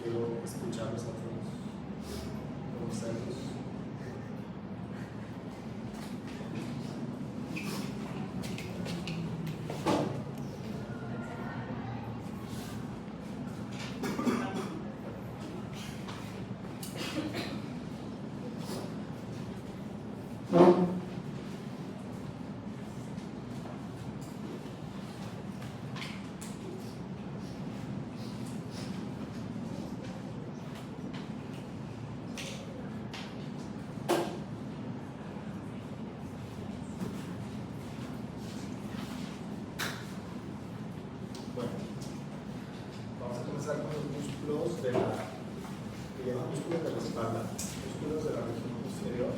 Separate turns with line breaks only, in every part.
Quiero escucharlos a todos, conocerlos. Con los músculos de la que llaman músculos de la espalda, músculos de la región posterior.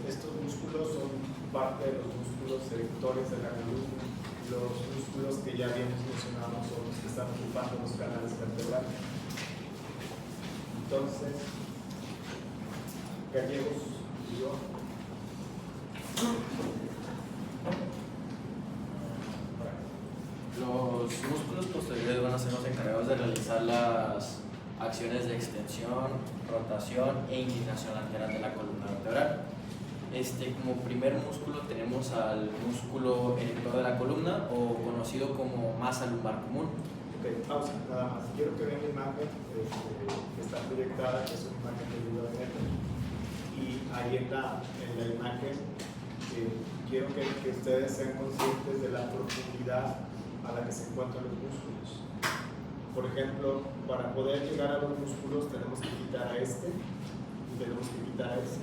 Estos músculos son parte de los músculos erectores de la columna. Los músculos que ya habíamos mencionado son los que están ocupando los canales vertebrales. Entonces, Gallegos y yo.
Los músculos posteriores van a ser los encargados de realizar las acciones de extensión, rotación e inclinación lateral de la columna vertebral. Como primer músculo tenemos al músculo erector de la columna, o conocido como masa lumbar común.
Ok, pausa, nada más. Quiero que vean la imagen que está proyectada, que es una imagen del libro de Netter. Y ahí en la imagen quiero que ustedes sean conscientes de la profundidad a la que se encuentran los músculos. Por ejemplo, para poder llegar a los músculos tenemos que quitar a este y tenemos que quitar a este.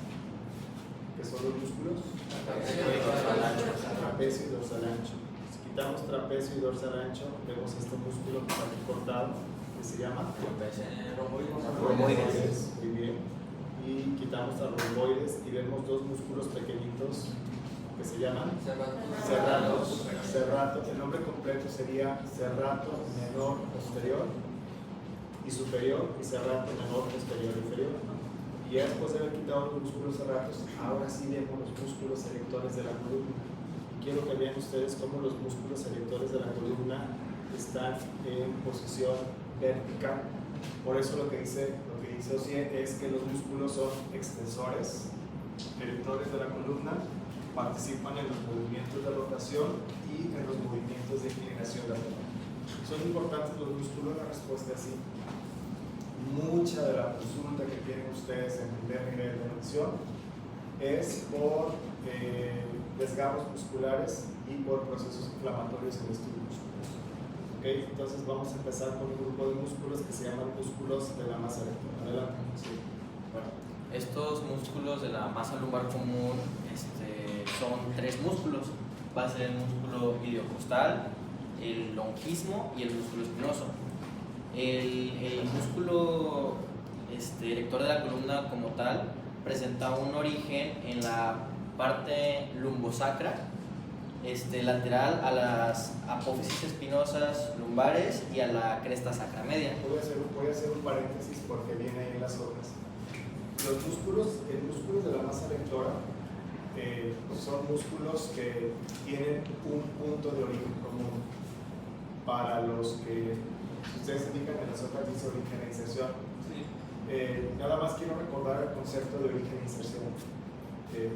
¿Qué son los músculos? Trapecio y dorsal ancho. Si quitamos trapecio y dorsal ancho, vemos este músculo que está aquí cortado, que se llama romboides. Muy bien. Y quitamos a romboides y vemos dos músculos pequeñitos que se llaman serratos. El nombre completo sería serrato menor posterior y superior, y serrato menor posterior inferior. Y ya después de haber quitado los músculos serratos, ahora sí vemos los músculos erectores de la columna. Y quiero que vean ustedes cómo los músculos erectores de la columna están en posición vertical. Por eso lo que dice Ossier es que los músculos son extensores, erectores de la columna, participan en los movimientos de rotación y en los movimientos de inclinación lateral. Son importantes los músculos. La respuesta es sí. Mucha de la consulta que tienen ustedes en primer nivel de nutrición es por desgarros musculares y por procesos inflamatorios en estos músculos. ¿Okay? Entonces vamos a empezar con un grupo de músculos que se llaman músculos de la masa erectora. Adelante. Sí.
Bueno, estos músculos de la masa lumbar común son tres músculos. Va a ser el músculo iliocostal, el longismo y el músculo espinoso. El músculo erector de la columna como tal presenta un origen en la parte lumbosacra, lateral a las apófisis espinosas lumbares y a la cresta sacra media.
Voy a hacer un paréntesis porque viene ahí en las hojas. Los músculos de la masa erectora son músculos que tienen un punto de origen común. Para los que, si ustedes se fijan en las hojas, dice origen e inserción. Sí. Nada más quiero recordar el concepto de origen e inserción.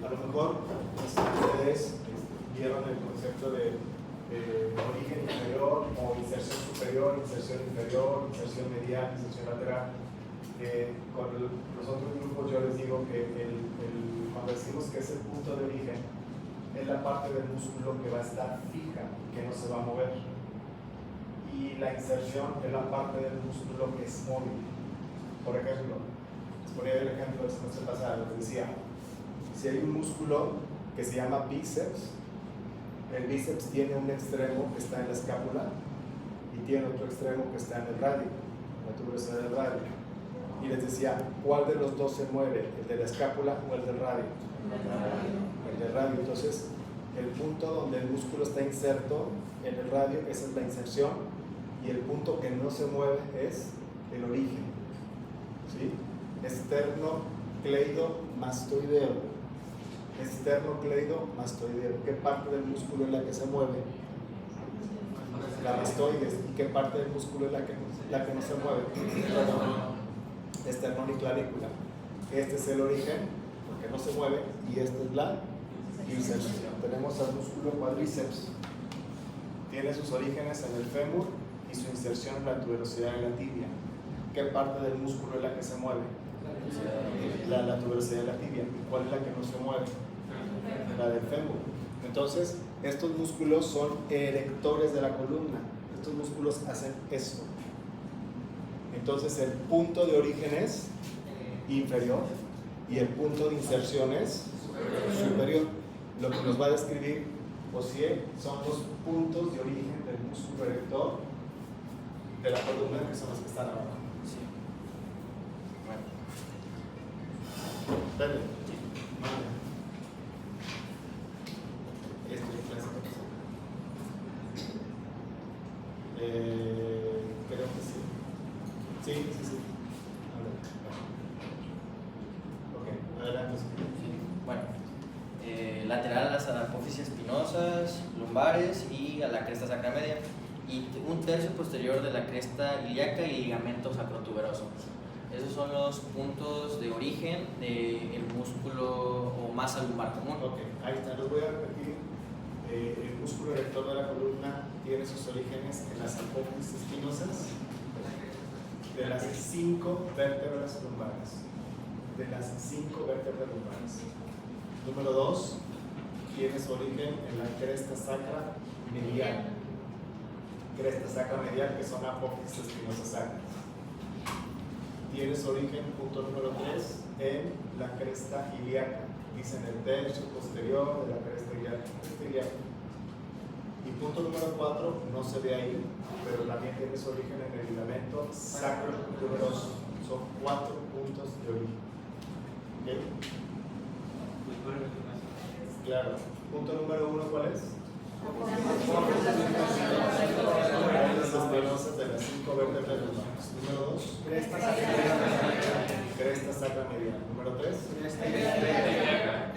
A lo mejor ustedes vieron el concepto de origen inferior o inserción superior, inserción inferior, inserción medial, inserción lateral. Con los otros grupos yo les digo que cuando decimos que es el punto de origen, es la parte del músculo que va a estar fija, que no se va a mover. Y la inserción es la parte del músculo que es móvil. Por ejemplo, les ponía el ejemplo del semestre pasado, les decía, si hay un músculo que se llama bíceps, el bíceps tiene un extremo que está en la escápula y tiene otro extremo que está en el radio, la tuberosidad del radio. Y les decía, ¿cuál de los dos se mueve? ¿El de la escápula o el del radio? El del radio. Entonces, el punto donde el músculo está inserto en el radio, esa es la inserción, y el punto que no se mueve es el origen. ¿Sí? Esternocleidomastoideo. Esternocleidomastoideo. ¿Qué parte del músculo es la que se mueve? La mastoides. ¿Y qué parte del músculo es la que no se mueve? Esternón y clavícula. Este es el origen, porque no se mueve, y esta es la inserción. Tenemos al músculo cuádriceps. Tiene sus orígenes en el fémur y su inserción en la tuberosidad de la tibia. ¿Qué parte del músculo es la que se mueve? La tuberosidad de la tibia. ¿Y cuál es la que no se mueve? La del fémur. Entonces, estos músculos son erectores de la columna. Estos músculos hacen esto. Entonces, el punto de origen es inferior y el punto de inserción es superior. Lo que nos va a describir Osier son los puntos de origen del músculo erector de la columna, que son los que están abajo.
Sí. Bueno.
Dale. Vale. Esto es clásico. Creo que sí. Sí. Ok, adelante.
Bueno, lateral a las apófisis espinosas, lumbares y a la cresta sacra media, y un tercio posterior de la cresta ilíaca y ligamento sacrotuberoso. Esos son los puntos de origen del músculo o masa lumbar común.
Ok, ahí está, los voy a repetir. El músculo erector de la columna tiene sus orígenes en las apófisis espinosas de las 5 vértebras lumbares. De las 5 vértebras lumbares. Número 2, tiene su origen en la cresta sacra medial. Cresta sacra medial, que son apófisis espinosas sacras. Tiene su origen, punto número 3, en la cresta ilíaca. Dicen el tercio posterior de la cresta ilíaca. Y punto número 4, no se ve ahí, pero también tiene su origen en el ligamento sacrotuberoso. Son 4 puntos de origen. ¿Okay? Claro. Punto número 1, ¿cuál es? Apófisis espinosas de las 5 vértebras lumbares. Número 2, cresta sacra medial. Número 3,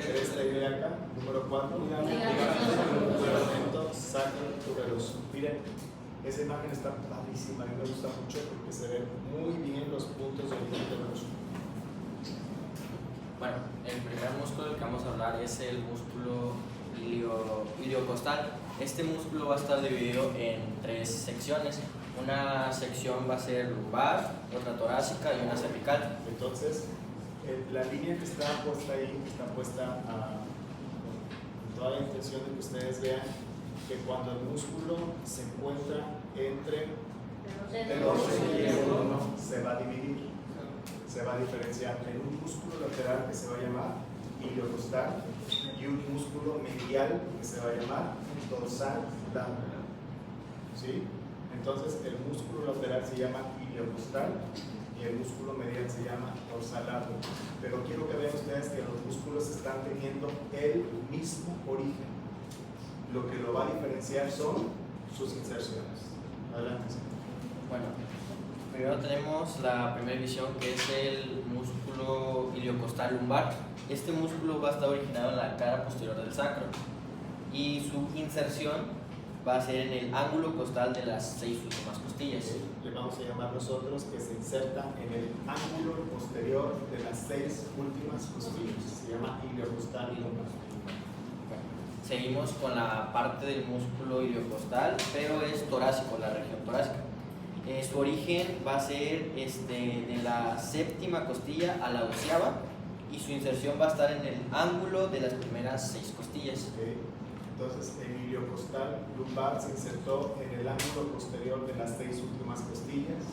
cresta ilíaca. Número 4, ligamento sacrotuberoso. Miren, esa imagen está padrísima, a mí me gusta mucho porque se ven muy bien los puntos de origen del músculo.
Bueno, el primer músculo del que vamos a hablar es el músculo iliocostal. Este músculo va a estar dividido en 3 secciones. Una sección va a ser lumbar, otra torácica y una cervical.
Entonces, la línea que está puesta ahí, está puesta con toda la intención de que ustedes vean que cuando el músculo se encuentra entre el 11 y el 1, se va a dividir, se va a diferenciar en un músculo lateral que se va a llamar iliocostal y un músculo medial que se va a llamar dorsal largo. ¿Sí? Entonces, el músculo lateral se llama iliocostal y el músculo medial se llama dorsal largo. Pero quiero que vean ustedes que los músculos están teniendo el mismo origen. Lo que lo va a diferenciar son sus inserciones. Adelante.
Bueno, primero tenemos la primera división, que es el músculo iliocostal lumbar. Este músculo va a estar originado en la cara posterior del sacro y su inserción va a ser en el ángulo costal de las 6 últimas costillas.
Le vamos a llamar nosotros que se inserta en el ángulo posterior de las 6 últimas costillas. Se llama iliocostal lumbar.
Seguimos con la parte del músculo iliocostal, pero es torácico, la región torácica. Su origen va a ser de la 7ª costilla a la 12ª y su inserción va a estar en el ángulo de las primeras 6 costillas.
Okay. Entonces, el iliocostal lumbar se insertó en el ángulo posterior de las 6 últimas costillas.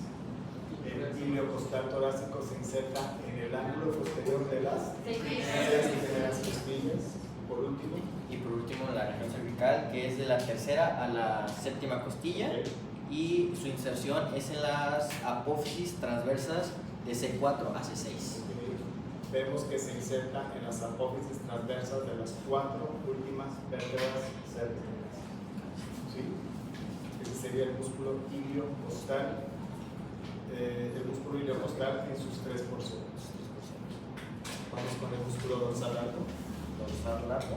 El iliocostal torácico se inserta en el ángulo posterior de las 6 primeras costillas. Por último.
Y por último, la región cervical, que es de la 3ª a la 7ª costilla.
Okay.
Y su inserción es en las apófisis transversas de C4 a C6.
Okay. Vemos que se inserta en las apófisis transversas de las 4 últimas vértebras cervicales. ¿Sí? Ese sería el músculo iliocostal. El músculo iliocostal en sus 3 porciones. Vamos con el músculo dorsal largo.
Dorsal largo.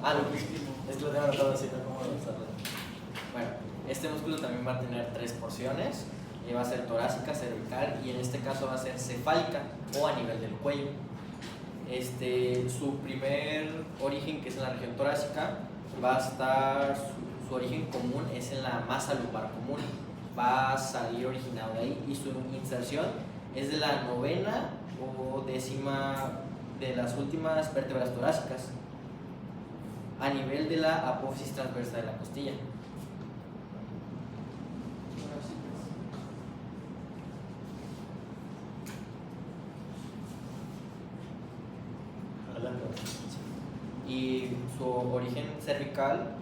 Ah, lonquísimo. Es que lo tengo anotado así, ¿no? ¿Cómo usarlo? Bueno, este músculo también va a tener 3 porciones. Y va a ser torácica, cervical y en este caso va a ser cefálica o a nivel del cuello. Su primer origen, que es en la región torácica, va a estar, su origen común es en la masa lumbar común. Va a salir originado de ahí y su inserción es de la 9ª o 10ª de las últimas vértebras torácicas a nivel de la apófisis transversa de la costilla. Y su origen cervical,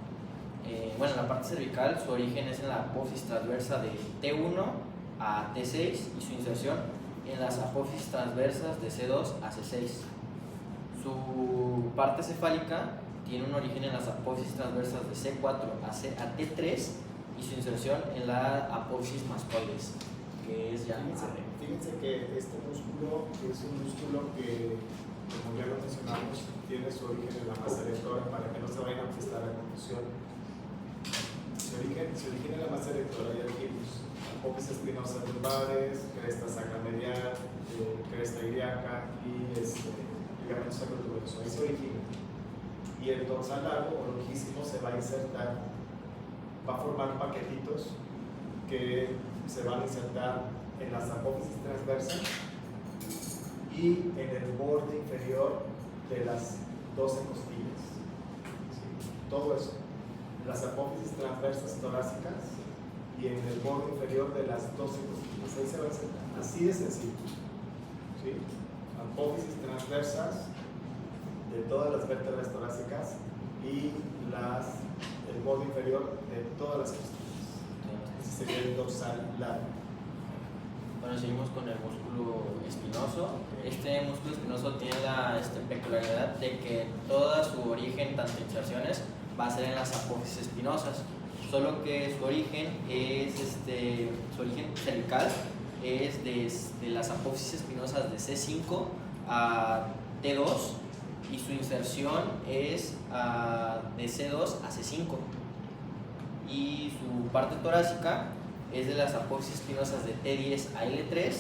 bueno, la parte cervical, su origen es en la apófisis transversa de T1 a T6 y su inserción en las apófisis transversas de C2 a C6. Su parte cefálica tiene un origen en las apófisis transversas de C4 a T3 y su inserción en la apófisis mascoides, que es ya...
Fíjense que este músculo es un músculo que, como ya lo mencionamos, tiene su origen en la masa erectora, para que no se vayan a prestar a confusión. Se origina en la masa erectora, ya dijimos, apófisis espinosas lumbares, cresta sacromedial, cresta ilíaca y ligamento sacrotuberoso. Ahí se origina. Y el dorsal largo o lonquísimo se va a insertar, va a formar paquetitos que se van a insertar en las apófisis transversas y en el borde inferior de las 12 costillas. ¿Sí? Todo eso. Las apófisis transversas torácicas y en el borde inferior de las 12 costillas. Ahí se va a insertar. Así de sencillo. ¿Sí? Apófisis transversas de todas las vértebras torácicas y el borde inferior de todas las costillas. Ese sería el dorsal largo.
Bueno, seguimos con el músculo espinoso. Este músculo espinoso tiene la peculiaridad de que todo su origen, tanto inserciones, va a ser en las apófisis espinosas. Solo que su origen es su origen cervical es de las apófisis espinosas de C5 a T2 y su inserción es de C2 a C5. Y su parte torácica es de las apófisis espinosas de T10 a L3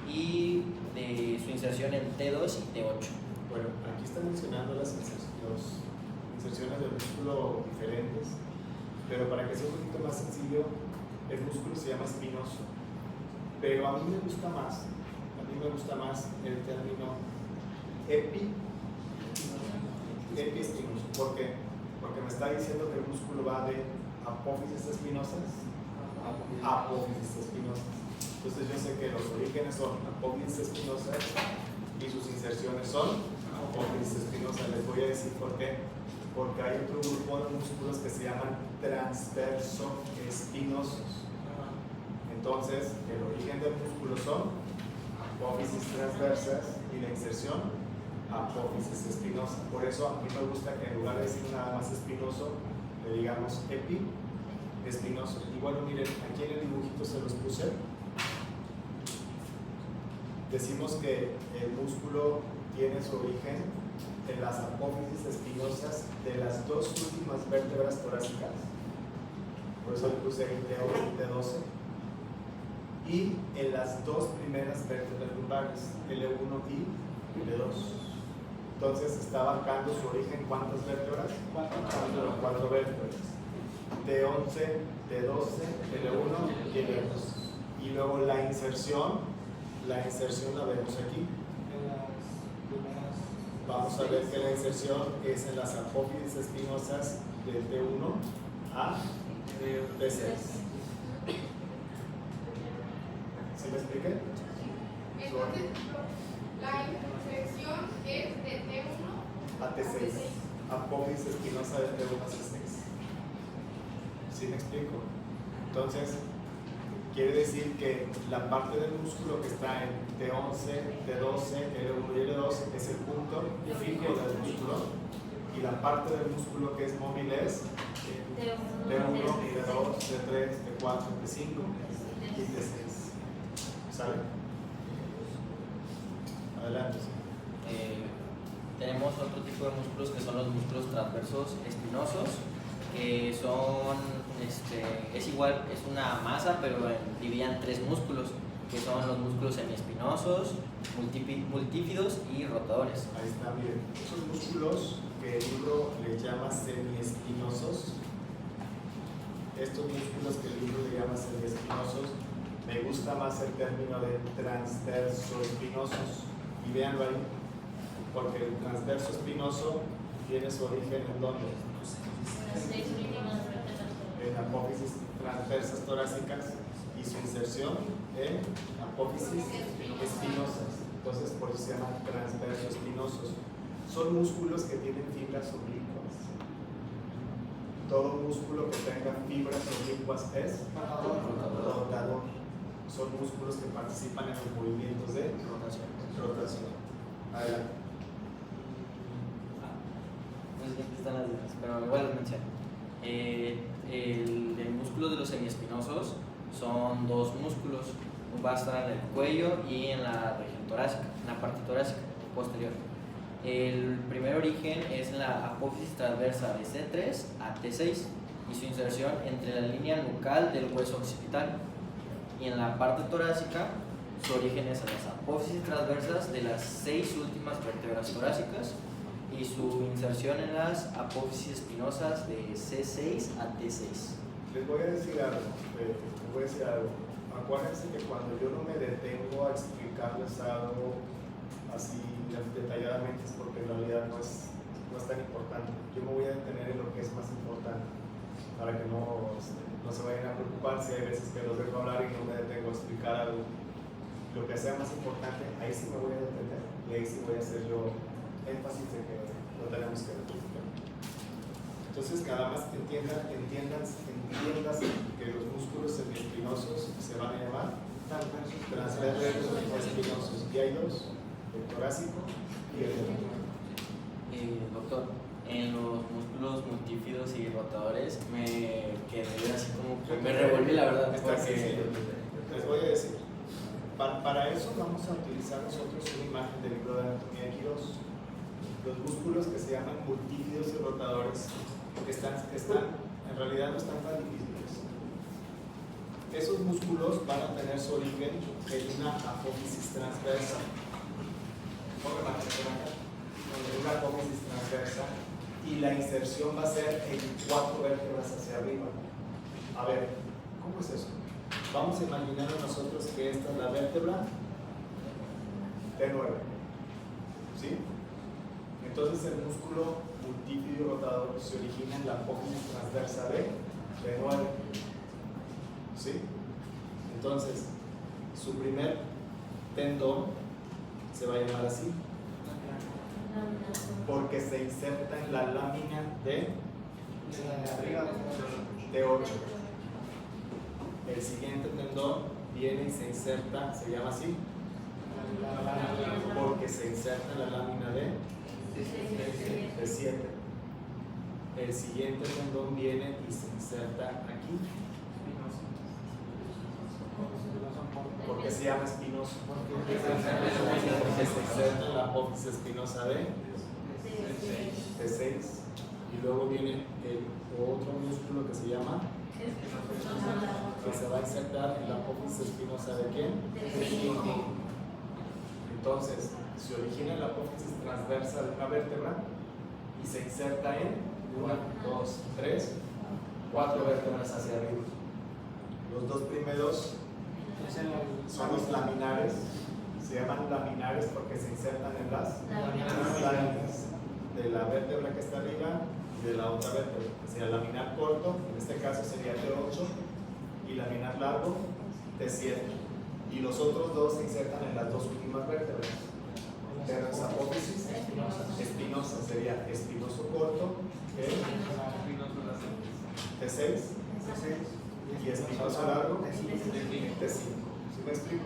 y de su inserción en T2 y T8.
Bueno, aquí están mencionando las inserciones del músculo diferentes, pero para que sea un poquito más sencillo, el músculo se llama espinoso. Pero a mí me gusta más el término epiespinoso. ¿Por qué? Porque me está diciendo que el músculo va de apófisis espinosas a apófisis espinosas. Entonces yo sé que los orígenes son apófisis espinosas y sus inserciones son apófisis espinosas. Les voy a decir por qué. Porque hay otro grupo de músculos que se llaman transverso espinosos. Entonces, el origen del músculo son apófisis transversas y la inserción apófisis espinosa. Por eso a mí me gusta que en lugar de decir nada más espinoso, le digamos espinoso. Y bueno, miren, aquí en el dibujito se los puse. Decimos que el músculo tiene su origen en las apófisis espinosas de las dos últimas vértebras torácicas. Por eso le puse T8 y T12. Y en las dos primeras vértebras lumbares, L1 y L2. Entonces está abarcando su origen, ¿cuántas vértebras? 4 vértebras. T11, T12, L1 y L2. Y luego la inserción la vemos aquí. Vamos a ver que la inserción es en las apófisis espinosas de T1 a T6. ¿Sí me expliqué?
Entonces, la inserción es de T1
a T6. Apófisis espinosa de T1 a T6. ¿Sí me explico? Entonces, quiere decir que la parte del músculo que está en T11, T12, L1 y L2 es el punto fijo del músculo, y la parte del músculo que es móvil es T1, T2, T3, T4, T5 y T6. ¿Sale? Adelante.
Tenemos otro tipo de músculos que son los músculos transversos espinosos, que son, es igual, es una masa, pero dividían tres músculos, que son los músculos semiespinosos, multífidos y rotadores.
Ahí está, miren, esos músculos que el libro les llama semiespinosos, estos músculos que el libro le llama semiespinosos, me gusta más el término de transverso espinosos, y véanlo ahí, porque el transverso espinoso tiene su origen en ¿dónde? En apófisis transversas torácicas y su inserción en apófisis espinosas. Entonces, por eso se llaman transverso espinosos. Son músculos que tienen fibras oblicuas. Todo músculo que tenga fibras oblicuas es rotador. Son músculos que participan en los movimientos de rotación. Adelante.
No sé si están las demás, pero igual las menciono. El músculo de los semiespinosos son dos músculos. Va a estar en el cuello y en la región torácica, en la parte torácica posterior. El primer origen es la apófisis transversa de C3 a T6 y su inserción entre la línea nucal del hueso occipital. Y en la parte torácica, su origen es en las apófisis transversas de las 6 últimas vértebras torácicas y su inserción en las apófisis espinosas de C6 a T6.
Les voy a decir algo. Acuérdense que cuando yo no me detengo a explicarles algo así detalladamente es porque en realidad no es tan importante. Yo me voy a detener en lo que es más importante para que no se vayan a preocupar si hay veces que los dejo hablar y no me detengo a explicar algo. Lo que sea más importante, ahí sí me voy a detener y ahí sí voy a hacer yo énfasis de que lo tenemos que explicar. Entonces, nada más entiendas que los músculos semiespinosos se van a llamar transversos espinosos. Y hay dos, el torácico y el
Doctor, en los músculos multífidos y rotadores me quedé así como que me revolví, la verdad.
Está sencillo. Les voy a decir, para eso vamos a utilizar nosotros una imagen del libro de anatomía de Quirós. Los músculos que se llaman multífidos y rotadores en realidad no están tan difíciles. Esos músculos van a tener su origen en una apófisis transversa. En una apófisis transversa y la inserción va a ser en 4 vértebras hacia arriba. A ver, ¿cómo es eso? Vamos a imaginar a nosotros que esta es la vértebra T9. ¿Sí? Entonces el músculo multífido rotador se origina en la apófisis transversa de T9. ¿Sí? Entonces, su primer tendón se va a llamar así, porque se inserta en la lámina de T8. El siguiente tendón viene y se inserta, se llama así, porque se inserta en la lámina de T7. El siguiente tendón viene y se inserta aquí, porque se llama espinoso, porque se inserta en la apófisis espinosa de T6 y luego viene el otro músculo que se llama, que se va a insertar en la apófisis espinosa de ¿quién? T5. Entonces se origina en la apófisis transversa de una vértebra y se inserta en 1, 2, 3, 4 vértebras hacia arriba. Los dos primeros son los laminares, se llaman laminares porque se insertan en las láminas de la vértebra que está arriba y de la otra vértebra. O sea, laminar corto, en este caso sería T8, y laminar largo, T7. Y los otros dos se insertan en las dos últimas vértebras. Tenemos apófisis espinosa, sería espinoso corto, T6, y espinoso largo, T5. ¿Sí me explico?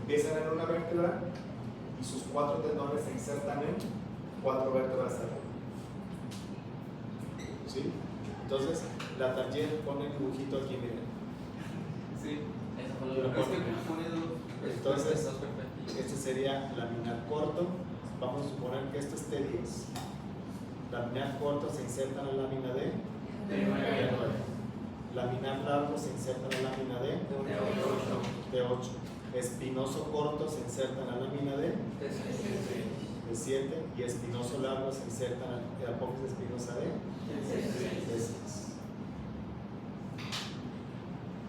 Empiezan en una vértebra y sus 4 tendones se insertan en 4 vértebras arriba. ¿Sí? Entonces, la tangente pone el dibujito aquí, miren.
Sí, eso fue lo que
Entonces, este sería laminar corto vamos a suponer que esto es T10. Laminar corto se inserta en la lámina de T9. Laminar largo se inserta en la lámina de T8. Espinoso corto se inserta en la lámina de T7. Y espinoso largo se inserta en la apófisis espinosa de T6.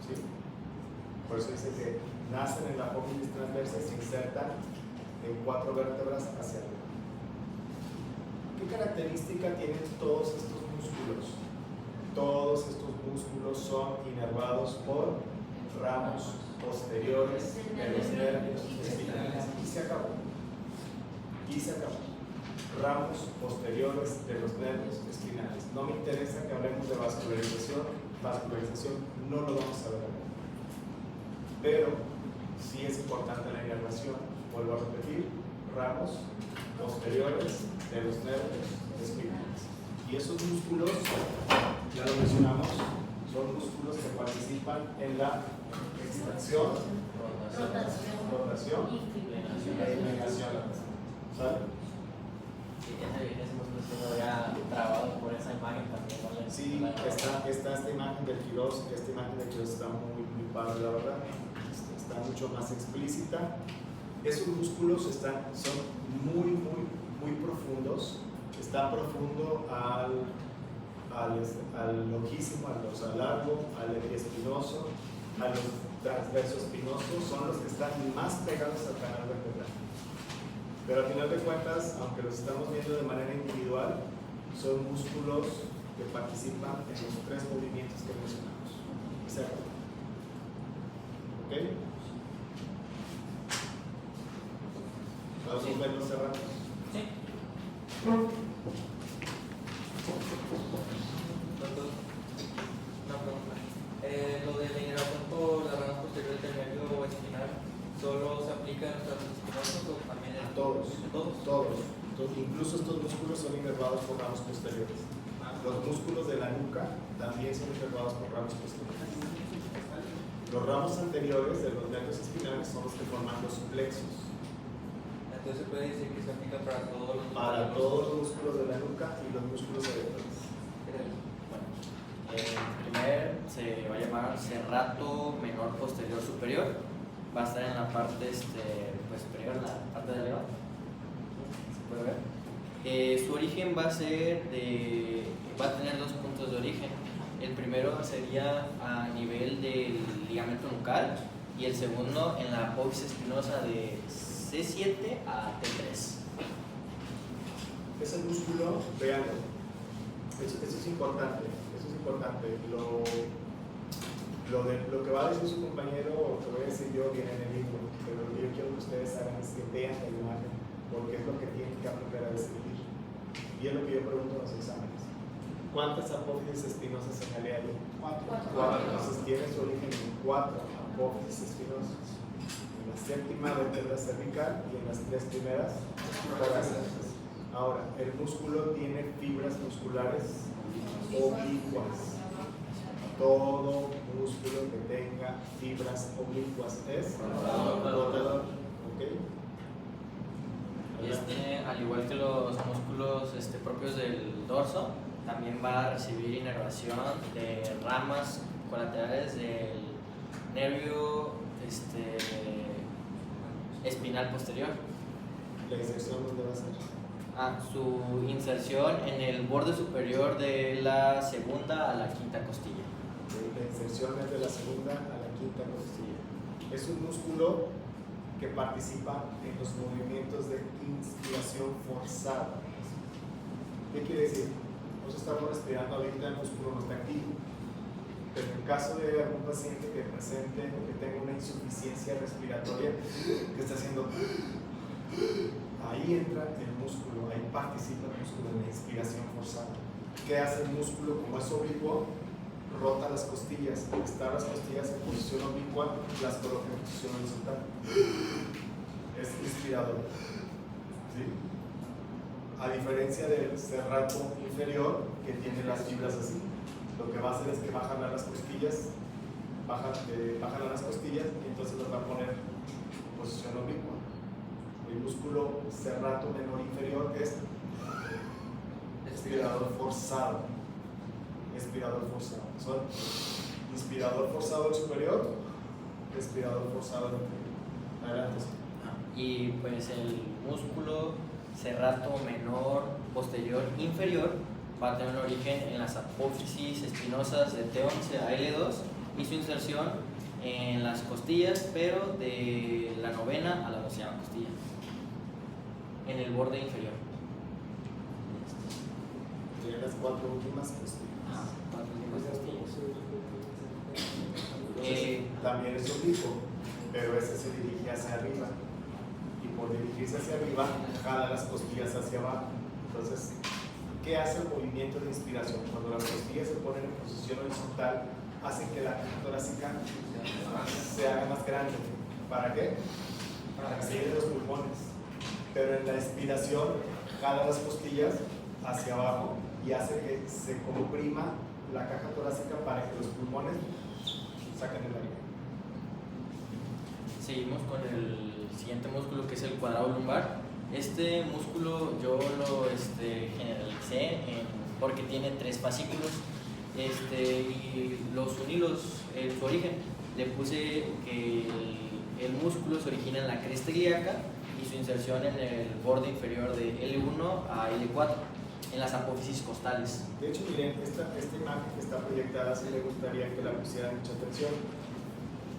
¿Sí? Por eso dice que nacen en la apófisis transversa y se insertan en 4 vértebras hacia arriba. ¿Qué característica tienen todos estos músculos? Todos estos músculos son inervados por ramos posteriores de los nervios espinales. Y se acabó. Ramos posteriores de los nervios espinales. No me interesa que hablemos de vascularización. Vascularización no lo vamos a ver ahora. Pero sí es importante la inervación. Vuelvo a repetir, ramos posteriores de los nervios espinales. Y esos músculos, ya lo mencionamos, son músculos que participan en la extracción, rotación y inclinación. ¿Sale?
Sí, ese músculo se había trabado por esa imagen también, ¿vale?
Sí, está esta imagen del Quirós, está muy padre, la verdad. Está mucho más explícita. Esos músculos son muy profundos. Está profundo al lojísimo, al dorsal largo, al epiespinoso, a los transversoespinosos, son los que están más pegados al canal vertebral. Pero al final de cuentas, aunque los estamos viendo de manera individual, son músculos que participan en los 3 movimientos que mencionamos. ¿Cierto? ¿Ok? ¿Podemos verlos cerrados?
Sí.
Una pregunta. Lo de la inervación por la rama posterior del nervio espinal, ¿solo se aplica en los transversoespinosos o también en
Todos.
todos?
Incluso estos músculos son inervados por ramos posteriores. Los músculos de la nuca también son inervados por ramos posteriores. Los ramos anteriores de los nervios espinales son los que forman los plexos.
Entonces se puede decir que se aplica para todos los
músculos de la nuca y los músculos cerebrales.
Bueno, el primer se va a llamar serrato menor posterior superior. Va a estar en la parte pues, superior, en la parte de arriba. ¿Se puede ver? Su origen va a tener 2 puntos de origen. El primero sería a nivel del ligamento nucal y el segundo en la apófisis espinosa de C7 a T3.
Ese músculo, véanlo, eso es importante. Lo que va a decir su compañero o lo que voy a decir yo viene en el libro, pero lo que yo quiero que ustedes hagan es que vean la imagen, porque es lo que tienen que aprender a describir. Y es lo que yo pregunto en los exámenes. ¿Cuántas apófisis espinosas señalé ahí? 4. Entonces tiene su origen en 4 apófisis espinosas. En la 7ª vértebra cervical y en las 3 primeras torácicas. Ahora, el músculo tiene fibras musculares oblicuas. Todo músculo que tenga fibras oblicuas es rotador. ¿Ok?
Al igual que los músculos propios del dorso, también va a recibir inervación de ramas colaterales del nervio espinal posterior.
¿La inserción dónde va a ser?
Su inserción en el borde superior de la 2ª a la 5ª costilla.
La inserción es de la 2ª a la 5ª costilla. Es un músculo que participa en los movimientos de inspiración forzada. ¿Qué quiere decir? Nosotros estamos respirando ahorita, el músculo no está activo. Pero en el caso de algún paciente que presente o que tenga una insuficiencia respiratoria, que está haciendo, ahí entra el músculo, ahí participa el músculo en la inspiración forzada. ¿Qué hace el músculo? Como es oblicuo, rota las costillas. Están las costillas en posición oblicua, las coloca en posición horizontal. Es inspirador. ¿Sí? A diferencia del serrato inferior, que tiene las fibras así. Lo que va a hacer es que va a jalar las costillas, va a jalar las costillas y entonces las va a poner en posición oblicua. El músculo serrato menor inferior es expirador forzado. Expirador forzado. Son inspirador forzado el superior, expirador forzado el inferior. Adelante.
Y pues el músculo serrato menor posterior inferior va a tener un origen en las apófisis espinosas de T11 a L2 y su inserción en las costillas, pero de la 9ª a la 12ª costilla, en el borde inferior.
Y en las 4 últimas costillas. También es oblicuo, pero ese se dirige hacia arriba. Y por dirigirse hacia arriba, jala las costillas hacia abajo. Entonces, ¿qué hace el movimiento de inspiración? Cuando las costillas se ponen en posición horizontal, hacen que la caja torácica se haga más grande. ¿Para qué? Para que se llenen los pulmones. Pero en la expiración, jala las costillas hacia abajo y hace que se comprima la caja torácica para que los pulmones saquen el aire.
Seguimos con el siguiente músculo, que es el cuadrado lumbar. Este músculo yo lo generalicé porque tiene 3 fascículos y los uní en su origen. Le puse que el músculo se origina en la cresta ilíaca y su inserción en el borde inferior de L1 a L4, en las apófisis costales.
De hecho, miren, esta imagen que está proyectada, sí le gustaría que la pusieran mucha atención,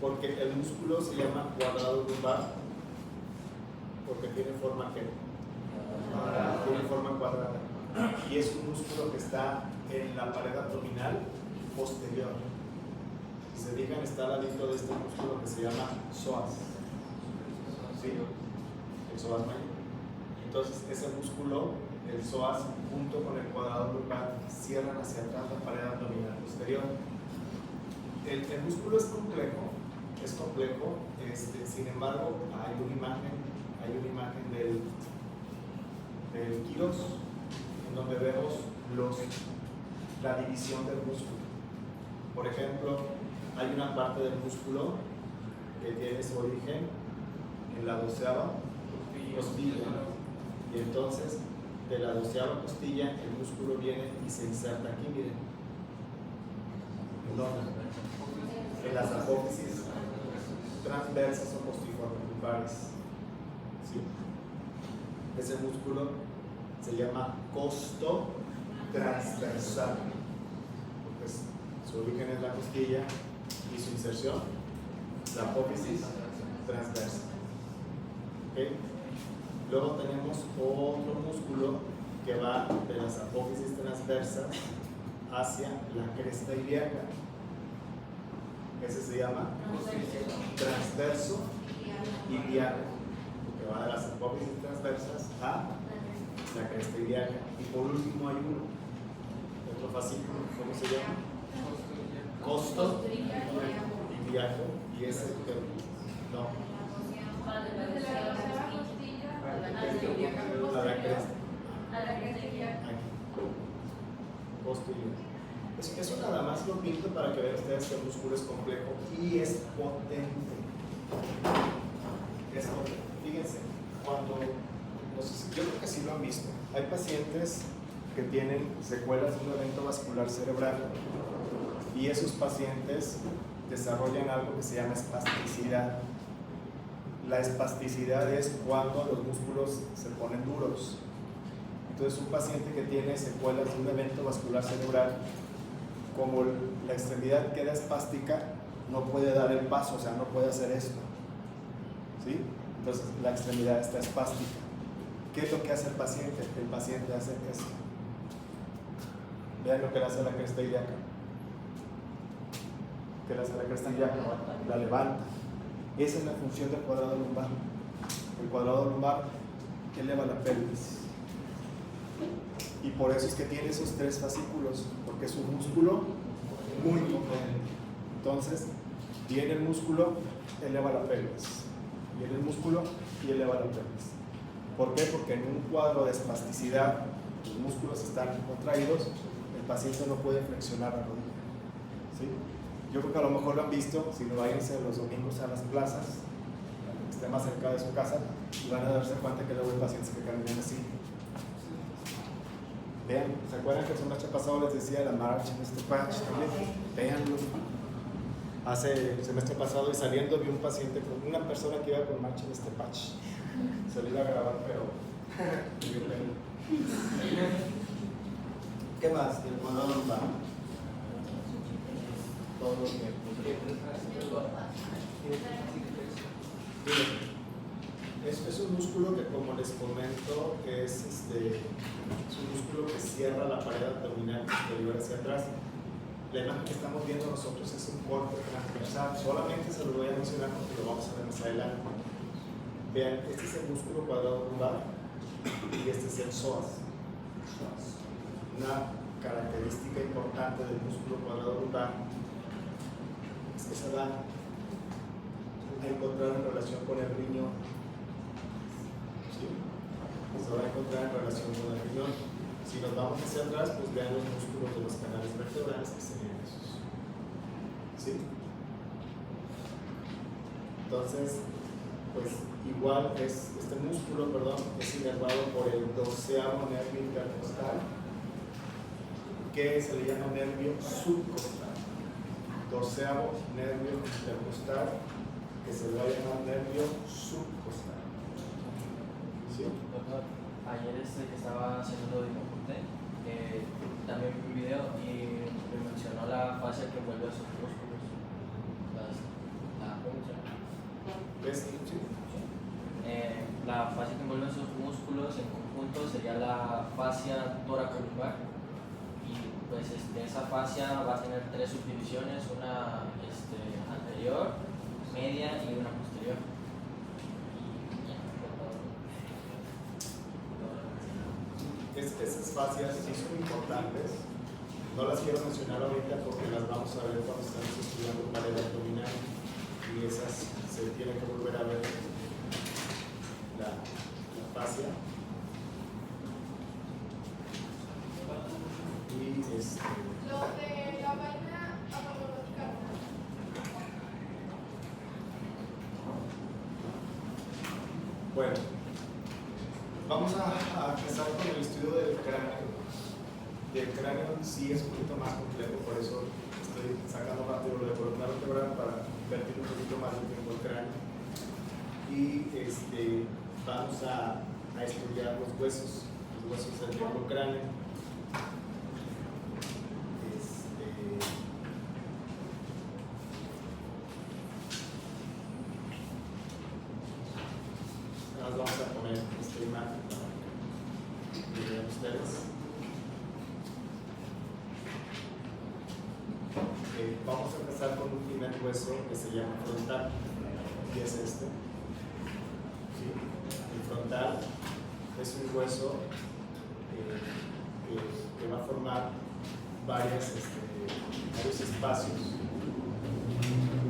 porque el músculo se llama cuadrado lumbar, porque tiene forma cuadrada, y es un músculo que está en la pared abdominal posterior. Si se fijan, está al ladito de este músculo que se llama psoas, ¿sí? El psoas mayor. Entonces, ese músculo, el psoas, junto con el cuadrado lumbar, cierran hacia atrás la pared abdominal posterior. El músculo es complejo, sin embargo, hay una imagen del Quirós, en donde vemos la división del músculo. Por ejemplo, hay una parte del músculo que tiene su origen en la 12ª costilla, y entonces de la 12ª costilla el músculo viene y se inserta aquí, miren, en las apófisis transversas o postiformiculares. ¿Sí? Ese músculo se llama costo transversal, porque su origen es la costilla y su inserción la apófisis transversa. ¿Okay? Luego tenemos otro músculo que va de las apófisis transversas hacia la cresta ilíaca. Ese se llama transverso ilíaco, que va de las apófisis transversas a la cresta ilíaca. Y por último hay otro fascículo, ¿cómo se llama? Costo ilíaco, y ese no. A la cresta. Aquí. Costo ilíaco. Eso nada más lo pinto para que vean ustedes que el músculo es complejo y es potente. Es potente. Fíjense, yo creo que sí lo han visto. Hay pacientes que tienen secuelas de un evento vascular cerebral y esos pacientes desarrollan algo que se llama espasticidad. La espasticidad es cuando los músculos se ponen duros. Entonces, un paciente que tiene secuelas de un evento vascular cerebral, como la extremidad queda espástica, no puede dar el paso, o sea, no puede hacer esto. ¿Sí? Entonces, la extremidad está espástica. ¿Qué es lo que hace el paciente? El paciente hace esto. Vean lo que le hace a la cresta ilíaca. ¿Qué le hace a la cresta ilíaca? La levanta. Esa es la función del cuadrado lumbar. El cuadrado lumbar eleva la pelvis. Y por eso es que tiene esos 3 fascículos, porque es un músculo muy potente. Entonces, viene el músculo, eleva la pelvis. Viene el músculo y eleva la pelvis. ¿Por qué? Porque en un cuadro de espasticidad, los músculos están contraídos, el paciente no puede flexionar la rodilla. ¿Sí? Yo creo que a lo mejor lo han visto, si no váyanse los domingos a las plazas, esté más cerca de su casa y van a darse cuenta que luego hay pacientes que caminan así. Vean, ¿se acuerdan que el semestre pasado les decía la marcha en este patch también? Veanlo. Hace el semestre pasado y saliendo vi un paciente con una persona que iba con marcha en este patch. Se lo iba a grabar, pero me dio pena. ¿Qué más? El condón lumbar. Todo lo que. Es un músculo que, como les comento, es un músculo que cierra la pared abdominal posterior hacia atrás. La imagen que estamos viendo nosotros es un corte transversal. Solamente se lo voy a mencionar porque lo vamos a ver más adelante. Vean, este es el músculo cuadrado lumbar y este es el psoas. Una característica importante del músculo cuadrado lumbar es que se va a encontrar en relación con el riñón. ¿Sí? Se va a encontrar en relación con el riñón. Si nos vamos hacia atrás, pues vean los músculos de los canales vertebrales que serían esos. ¿Sí? Entonces, pues igual este músculo, es inervado por el 12º nervio intercostal, que se le llama nervio subcostal. 12º nervio intercostal, que se le va a llamar nervio subcostal. ¿Sí?
Doctor, ayer que estaba haciendo lo de Comporte, también vi un video y me mencionó la fascia que envuelve a sus músculos. ¿Cómo se llama?
¿Ves? Sí.
La fascia que envuelve a sus músculos en conjunto sería la fascia tóracolumbar. Y pues esa fascia va a tener 3 subdivisiones, una anterior, media y una posterior.
Esas fascias sí son importantes. No las quiero mencionar ahorita porque las vamos a ver cuando estamos estudiando pared abdominal y esas se tiene que volver a ver la fascia. Y
Lo de la vaina apagológica.
bueno, vamos a empezar con el estudio del cráneo. Y el cráneo sí es un poquito más complejo, por eso estoy sacando rápido lo de columna vertebral para invertir un poquito más de tiempo el cráneo. Y vamos a estudiar los huesos del mismo cráneo. Nos vamos a poner esta imagen para que vean ustedes. Vamos a empezar con un primer hueso que se llama frontal y es este. ¿Sí? El frontal es un hueso que va a formar varios espacios.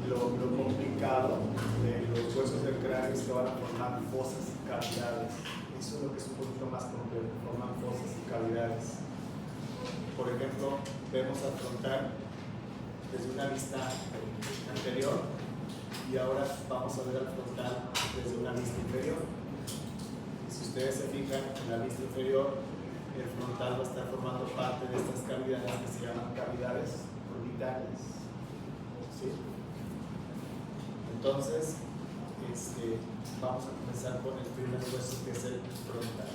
Lo complicado de los huesos del cráneo es que van a formar fosas y cavidades. Eso es lo que es un poquito más complejo, forman fosas y cavidades. Por ejemplo, vemos al frontal desde una vista anterior y ahora vamos a ver al frontal desde una vista inferior. Si ustedes se fijan en la vista inferior, el frontal va a estar formando parte de estas cavidades que se llaman cavidades orbitales. ¿Sí? Entonces, vamos a comenzar con el primer hueso que es el frontal.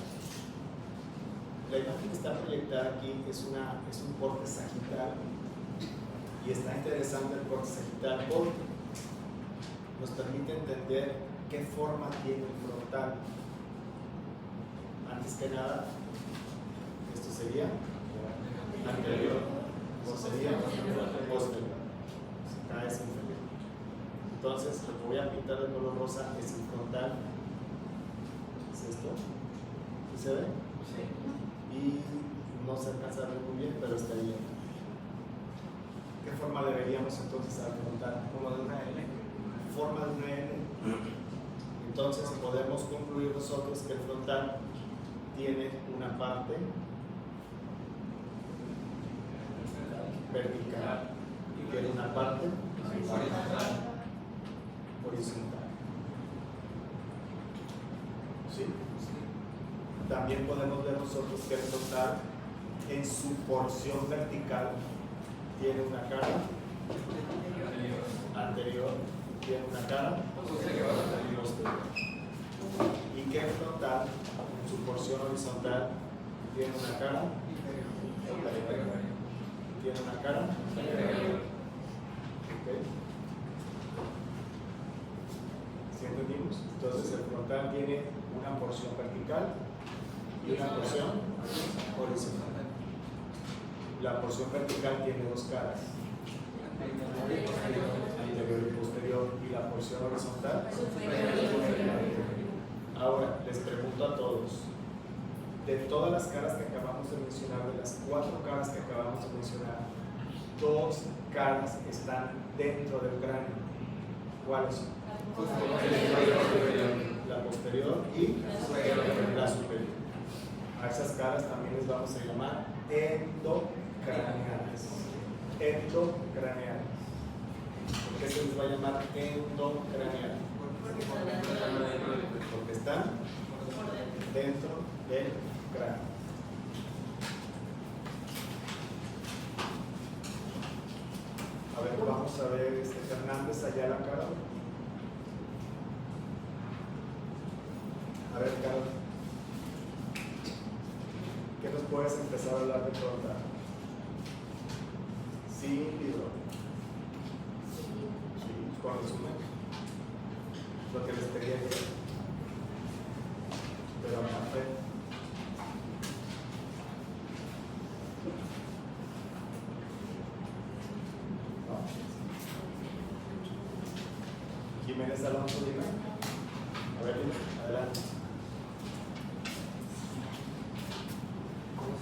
La imagen que está proyectada aquí es un corte sagital. Y está interesante el corte sagital porque nos permite entender qué forma tiene el frontal. Antes que nada, esto sería anterior, esto sería posterior. Acá es inferior. Entonces, lo que voy a pintar de color rosa es el frontal. ¿Es esto? ¿Sí se ve?
Sí.
Y no se alcanza a ver muy bien, pero está bien. ¿Qué forma deberíamos entonces afrontar?
Como de una L.
Forma de una L. Entonces podemos concluir nosotros que el frontal tiene una parte vertical y tiene una parte horizontal. También podemos ver nosotros que el frontal en su porción vertical tiene una cara anterior, tiene una cara posterior. Y que el frontal en su porción horizontal tiene una cara inferior. Tiene una cara inferior. ¿Okay? ¿Sí entendimos? Entonces el frontal tiene una porción vertical y una porción horizontal. La porción vertical tiene dos caras, anterior y posterior, y la porción horizontal superior. Ahora les pregunto a todos, de todas las caras que acabamos de mencionar, de las 4 caras que acabamos de mencionar, 2 caras están dentro del cráneo. ¿Cuáles son? La posterior y la superior. A esas caras también les vamos a llamar endocraneales. Endocraneales. ¿Por qué se les va a llamar endocraneal? Porque están dentro del cráneo. A ver, vamos a ver Fernández allá la cara. A ver, Carlos, ¿qué nos puedes empezar a hablar de frontal? Sí, libro. Sí, con resumen. Lo que les pedí ayer. Pero no fue. Jiménez Alonso, dime. A ver, dime, adelante.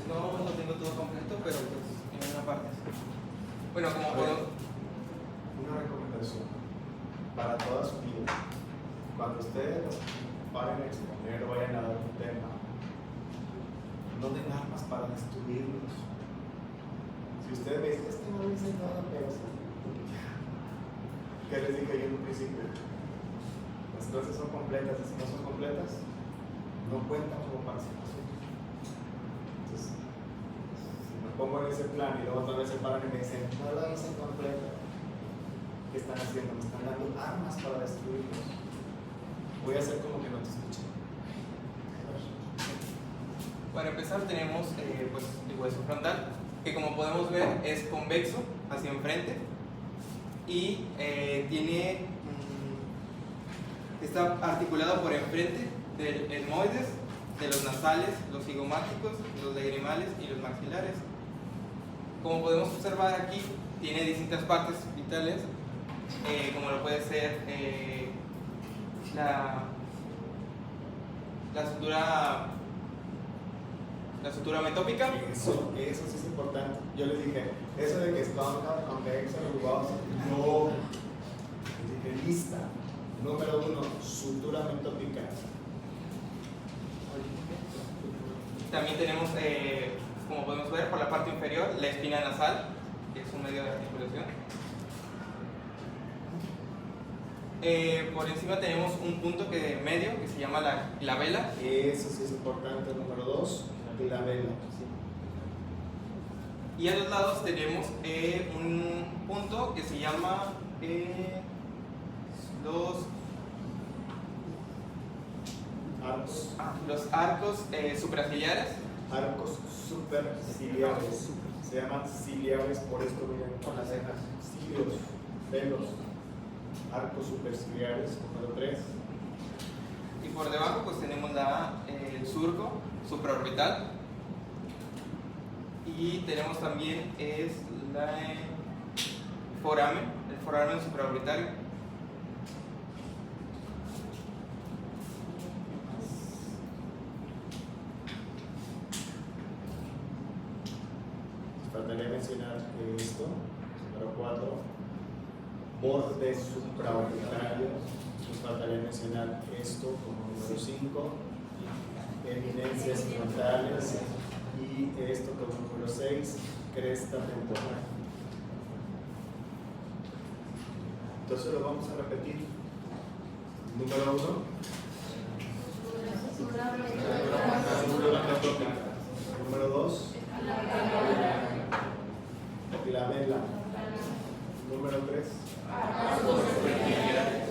No lo tengo todo completo, pero pues en una parte. Bueno, como puedo.
Una recomendación para toda su vida. Cuando ustedes paren a exponer o vayan a dar un tema, no den armas para destruirlos. Si ustedes me dicen, no me dicen nada, pero ¿qué les dije yo en un principio? Las clases son completas, y si no son completas, no cuentan como participación. Entonces, si me pongo en ese plan y luego otra vez se paran y me dicen, no la hice completa, ¿qué están haciendo? Me están dando armas para destruirlos. Voy a hacer como que no te escuché.
Para empezar tenemos pues, el hueso frontal, que como podemos ver es convexo hacia enfrente y está articulado por enfrente del etmoides, de los nasales, los cigomáticos, los lagrimales y los maxilares. Como podemos observar aquí, tiene distintas partes vitales, como lo puede ser la sutura metópica.
Eso sí es importante. Yo les dije, eso de que están convexos, jugados, no. Les dije, lista. Número 1, sutura metópica.
También tenemos, como podemos ver, por la parte inferior, la espina nasal, que es un medio de articulación. Por encima tenemos un punto medio que se llama la glabela.
Eso sí es importante. Número 2, glabela.
Y a los lados tenemos un punto que se llama los arcos supraciliares.
Arcos superciliares. Se llaman ciliares por esto, miren.
Por las cejas.
Cilios, pelos. Arcos superciliares, número 3.
Y por debajo pues tenemos el surco supraorbital. Y tenemos también el foramen supraorbitario.
Faltaría mencionar esto, número 4, borde supraorbitario. Nos faltaría mencionar esto como número 5, eminencias frontales, y esto como número 6, cresta temporal. Entonces lo vamos a repetir. Número 1, anatómica. Número 2, glabela. Número 3,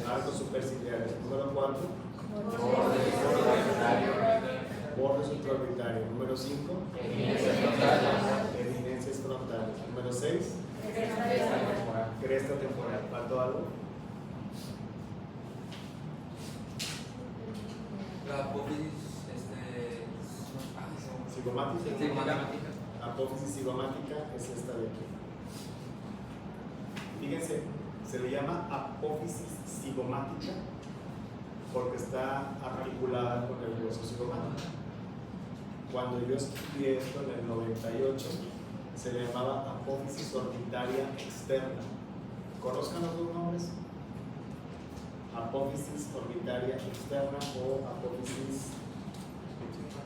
arcos superciliares. Número 4, bordes supraorbitarios. Número 5, eminеncias frontales. Número 6, cresta temporal. ¿Faltó algo?
La apófisis,
Cigomática. Apófisis cigomática es esta de aquí. Fíjense, se le llama apófisis cigomática porque está articulada con el hueso cigomático. Cuando yo estudié esto en el 98, se le llamaba apófisis orbitaria externa. ¿Conozcan los dos nombres? Apófisis orbitaria externa o apófisis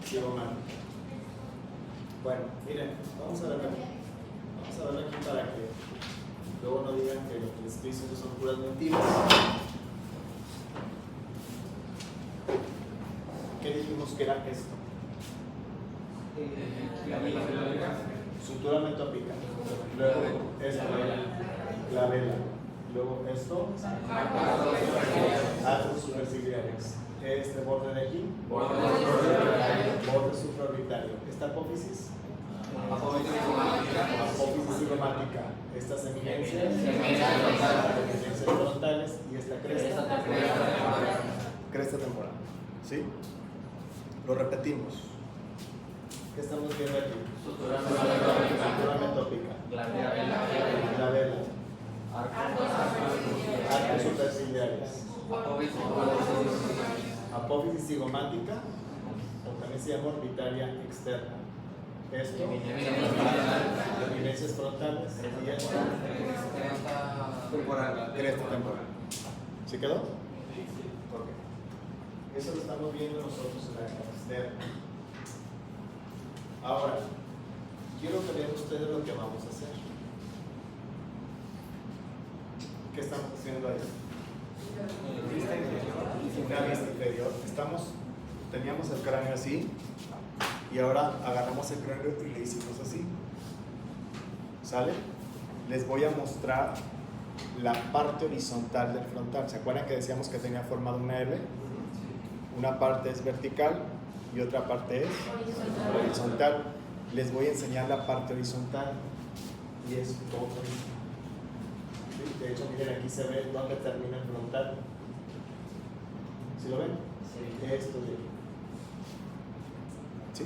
cigomática. Bueno, miren, vamos a verlo aquí. Vamos a verlo aquí para que luego no digan que lo que les estoy diciendo son puras mentiras. ¿Qué dijimos que era esto? Sutura metopica. Luego esto, la vela. Luego esto, arcos superciliares. Este borde de aquí, borde supraorbitario. Esta apófisis, apófisis cigomática. Estas eminencias frontales y esta cresta temporal. ¿Sí? Lo repetimos. ¿Qué estamos viendo aquí? Sutura metópica. Glabela. Arcos superciliares. Apófisis cigomática, o también se llama orbitaria externa. Esto, eminencias frontales y esto, cresta temporal. ¿Sí quedó? Ok. Eso lo estamos viendo nosotros en la externa. Ahora, quiero que vean ustedes lo que vamos a hacer. ¿Qué estamos haciendo ahí? Una vista inferior. Teníamos el cráneo así y ahora agarramos el cráneo y le hicimos así. ¿Sale? Les voy a mostrar la parte horizontal del frontal. ¿Se acuerdan que decíamos que tenía formado una L? Una parte es vertical y otra parte es horizontal. Les voy a enseñar la parte horizontal y es todo horizontal. De hecho, miren, aquí se ve dónde termina el frontal. ¿Sí lo ven? Sí. Esto de aquí. ¿Sí?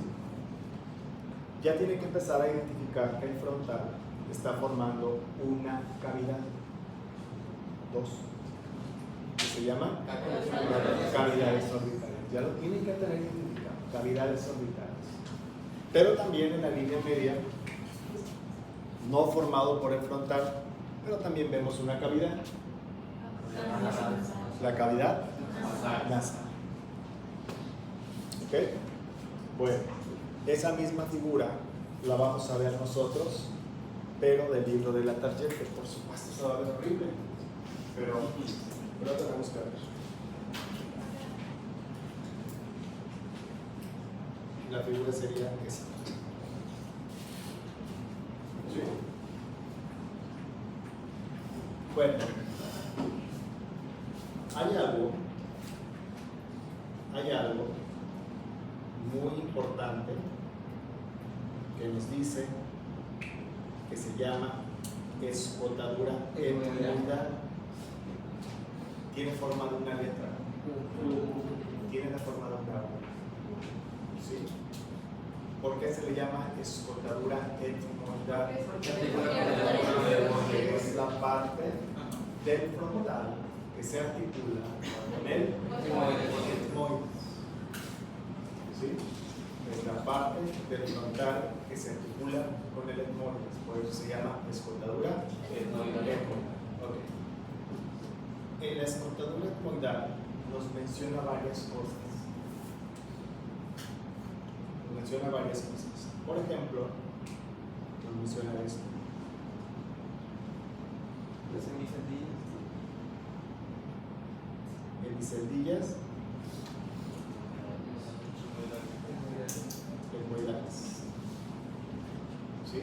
Ya tienen que empezar a identificar que el frontal está formando una cavidad. Dos. Que se llama cavidades orbitales. Ya lo tienen que tener identificado. Cavidades orbitales. Pero también en la línea media, no formado por el frontal, pero también vemos una cavidad. La cavidad nasal. ¿Ok? Bueno, esa misma figura la vamos a ver nosotros, pero del libro de la Target, que por supuesto se va a ver horrible, pero tenemos que ver. La figura sería esa. ¿Sí? Bueno, hay algo muy importante que nos dice que se llama escotadura etmoidal. Tiene forma de una letra. Tiene la forma de una U. ¿Sí? ¿Por qué se le llama escotadura etmoidal? Porque es la parte del frontal que se articula con el etmoides. ¿Sí? Es la parte del frontal que se articula con el etmoides. Por eso se llama escotadura etmoidal. Okay. En la escotadura etmoidal nos menciona varias cosas. Por ejemplo, nos menciona esto.
Las hemiceldillas.
Hemiceldillas, etmoidales. ¿sí?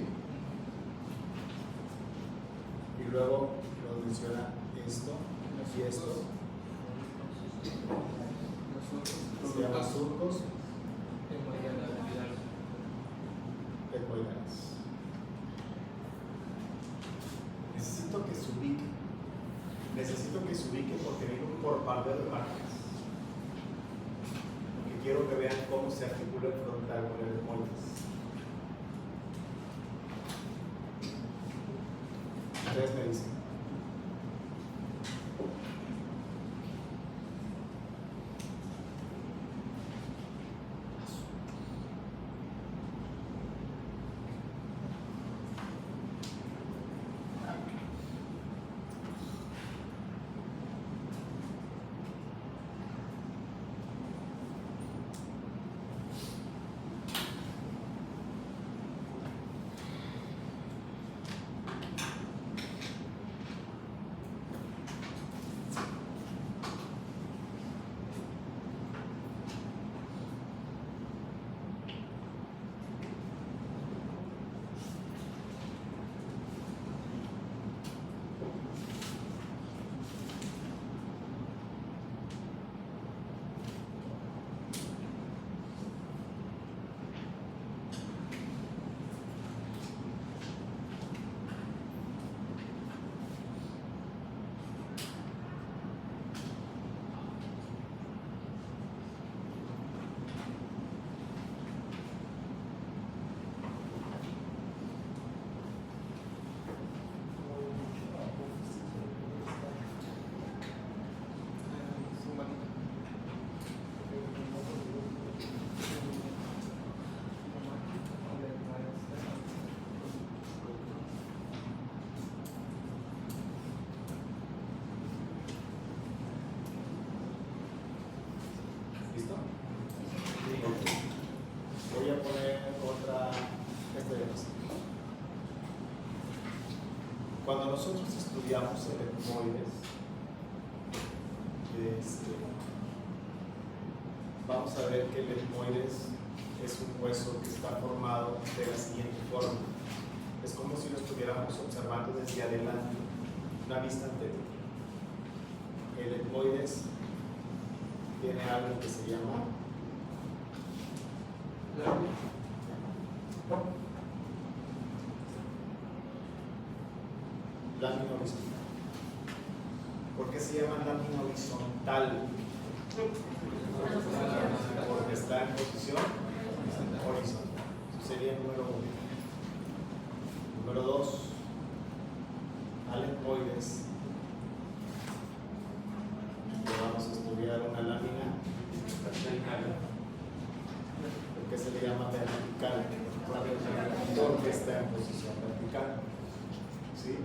Y luego nos menciona esto y esto. Se llaman surcos ecoidales. Necesito que se ubique. Porque viene por par de marcas. Porque quiero que vean cómo se articula el frontal con el etmoides. Ustedes me dicen. ¿Listo? Voy a poner otra diapositiva. Cuando nosotros estudiamos el etmoides, vamos a ver que el etmoides es un hueso que está formado de la siguiente forma. Es como si lo estuviéramos observando desde adelante, una vista anterior. El etmoides tiene algo que se llama lámina horizontal. ¿Por qué se llama lámina horizontal? Porque está en posición horizontal. Eso sería el número 1. Número 2, al etmoides le vamos a estudiar una lámina vertical. ¿Por qué se le llama vertical? Porque está en posición vertical. ¿Sí?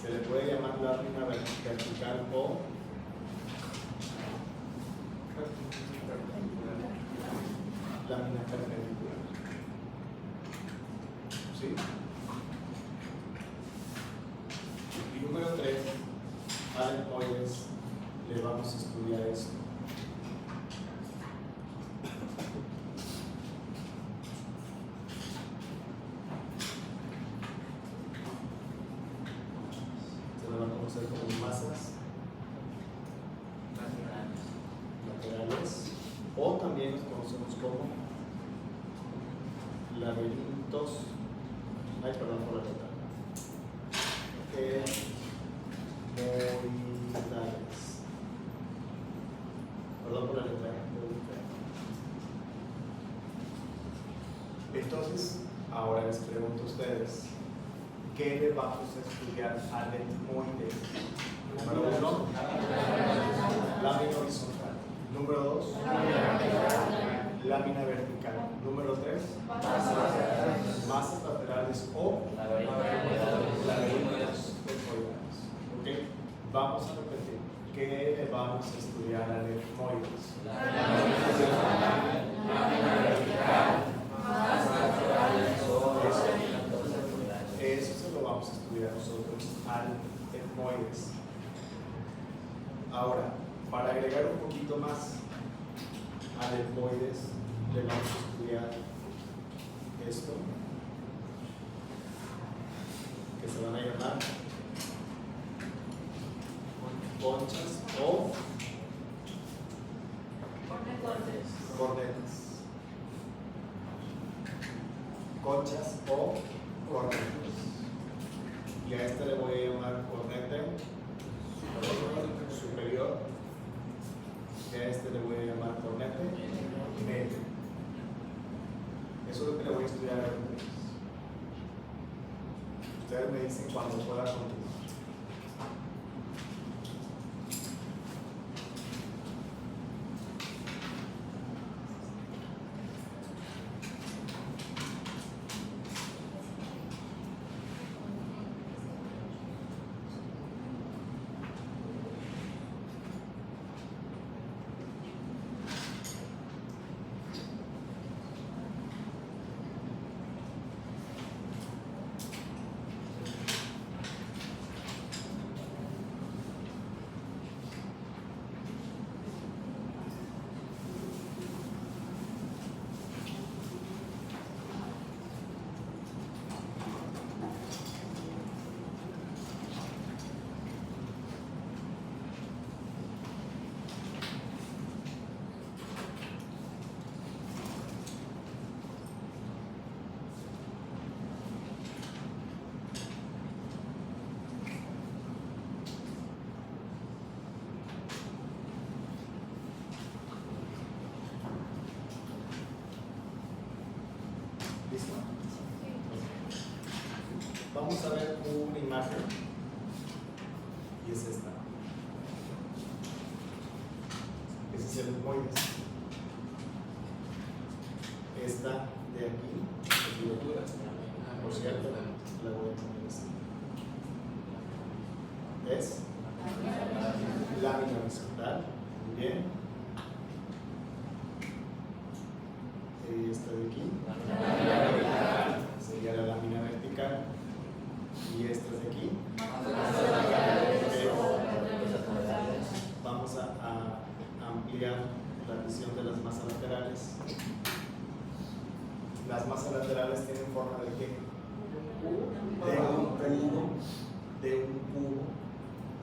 Se le puede llamar lámina vertical o lámina perpendicular. ¿Sí? Y número 3, al etmoides le vamos a estudiar esto. Se lo van a conocer como masas laterales, o también los conocemos como laberintos. Ay, perdón por la letra. Etmoidales. Perdón por la letra. Entonces, ahora les pregunto a ustedes, ¿qué le vamos a estudiar al etmoides? Número 1, lámina horizontal. Número 2, lámina vertical. Número 3, masas laterales o laberintos etmoidales. ¿Ok? Vamos a repetir. ¿Qué le vamos a estudiar al etmoides? Eso se lo vamos a estudiar nosotros al etmoides. Ahora, para agregar un poquito más al etmoides, le vamos a estudiar esto se van a llamar conchas o cornetas. Conchas o cornetas. Y a este le voy a llamar corneta superior. Y a este le voy a llamar corneta medio. Eso es lo que le voy a estudiar a ustedes. Ustedes me dicen cuando pueda continuar. ¿Listo? Vamos a ver una imagen y es esta. Ese es el etmoides. Esta de aquí, por cierto, la voy a poner así. ¿Es? Lámina horizontal. Muy bien. Y esta de aquí sería la lámina vertical. Y esta de aquí. Vamos a ampliar la visión de las masas laterales. Las masas laterales tienen forma de ¿qué? De un cubo.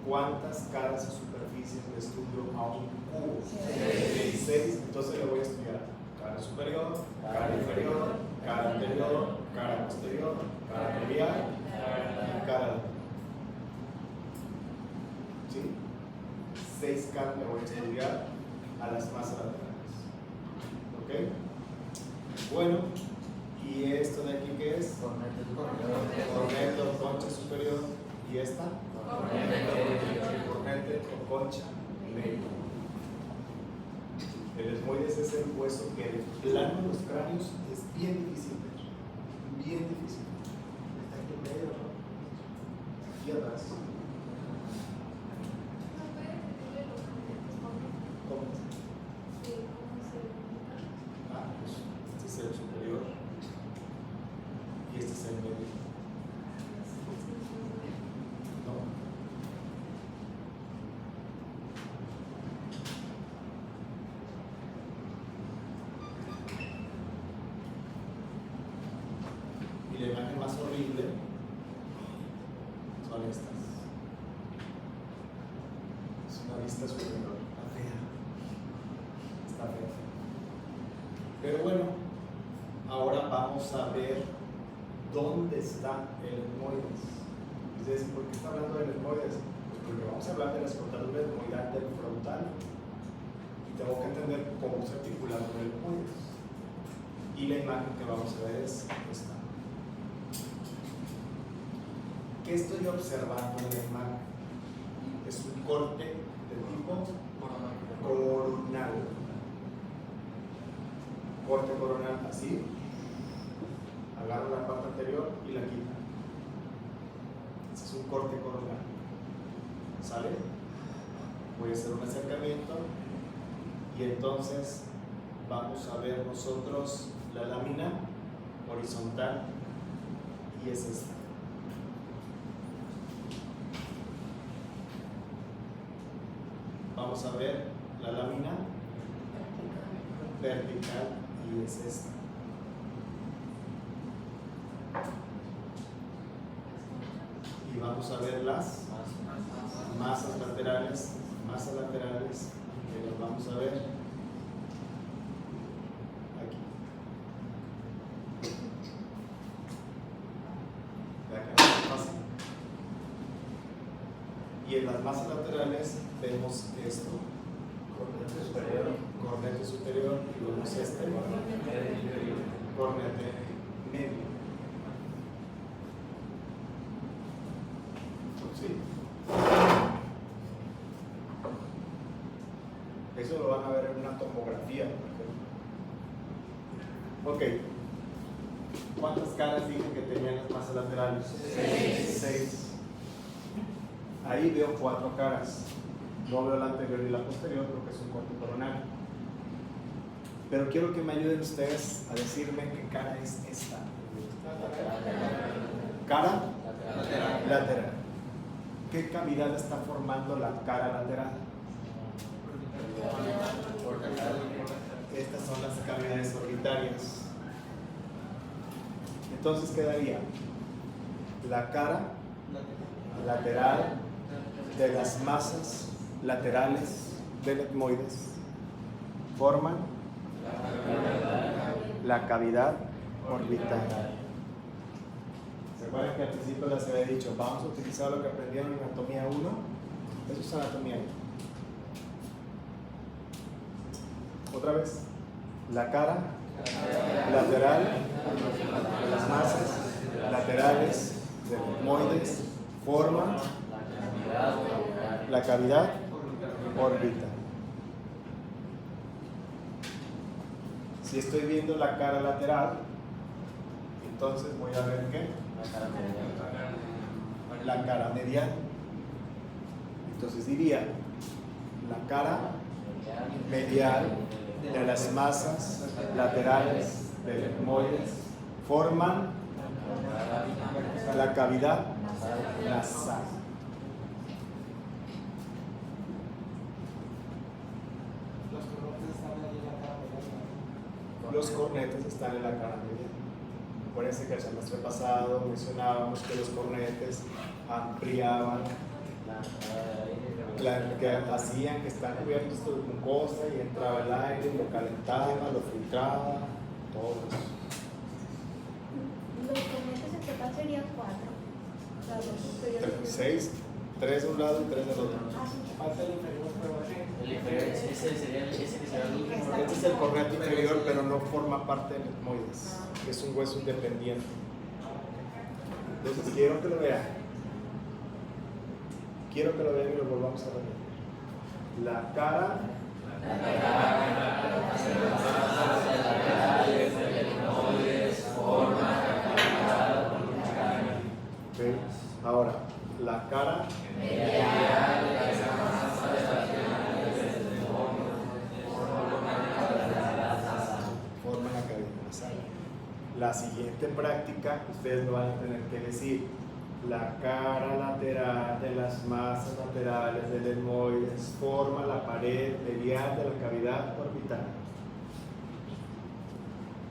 ¿Cuántas caras o superficies de estudio a un cubo? 6. Entonces le voy a estudiar cara superior, cara inferior, cara anterior, cara posterior, cara medial y cara lateral. ¿Sí? 6 caras le voy a estudiar a las masas laterales. ¿Ok? Bueno, ¿y esto de aquí qué es? Corneta o concha superior. ¿Y esta? Corneta o concha medio. El esmoides es el hueso que el plano de los cráneos es bien difícil ver. Bien difícil. Está aquí en medio, ¿no? Aquí atrás. ¿Cómo? Ah, pues este es el superior y este es el medio. ¿No? Y la imagen más horrible son estas. Es una vista superior. Está fea. Está fea. Pero bueno, ahora vamos a ver dónde está el etmoides. Entonces, ¿por qué está hablando del etmoides? Pues porque vamos a hablar de las cortaduras etmoidal del frontal. Y tengo que entender cómo se articula con el etmoides. Y la imagen que vamos a ver es esta. ¿Qué estoy observando en la imagen? Es un corte de tipo coronal. Corte coronal así. Agarro la parte anterior y la quito. Ese es un corte coronal. ¿Sale? Voy a hacer un acercamiento y entonces vamos a ver nosotros la lámina horizontal y es esta. Vamos a ver la lámina vertical y es esta. vamos a ver las masas laterales, que las vamos a ver aquí. Vean que no es fácil. Y en las masas laterales vemos esto, cornete superior, y vemos este, cornete medio. ¿Sí? Eso lo van a ver en una tomografía, por ejemplo. Ok. ¿Cuántas caras dije que tenían las masas laterales? 6. Ahí veo 4 caras. No veo la anterior y la posterior porque es un corte coronario. Pero quiero que me ayuden ustedes a decirme qué cara es esta. Cara lateral. ¿Qué cavidad está formando la cara lateral? Estas son las cavidades orbitarias. Entonces quedaría la cara lateral de las masas laterales del etmoides forman la cavidad orbital. ¿Se acuerdan que al principio les había dicho vamos a utilizar lo que aprendieron en anatomía 1? Eso es anatomía 1. Otra vez, la cara lateral de las masas laterales del etmoides forma la cavidad orbital. Si estoy viendo la cara lateral, entonces voy a ver ¿qué? La cara medial. Entonces diría la cara medial de las masas laterales del etmoides forman la cavidad nasal. Los cornetes están en la cara medial. Acuérdense que el semestre pasado mencionábamos que los cornetes ampliaban, que hacían que están cubiertos de mucosa y entraba el aire, lo calentaba, lo filtraba, todo eso.
Los cornetes en total serían 4. O sea, los superiores.
6, 3 de un lado y 3 del otro.
Ah, sí.
El inferior, ese sería el último.
Este es el cornete inferior, pero no forma parte del etmoides. Es un hueso independiente. Entonces quiero que lo vean. Quiero que lo vean y lo volvamos a ver. La cara ¿okay? Ahora, la cara forma la cavidad nasal. La siguiente práctica, ustedes me van a tener que decir la cara lateral de las masas laterales del etmoides forma la pared medial de la cavidad orbital.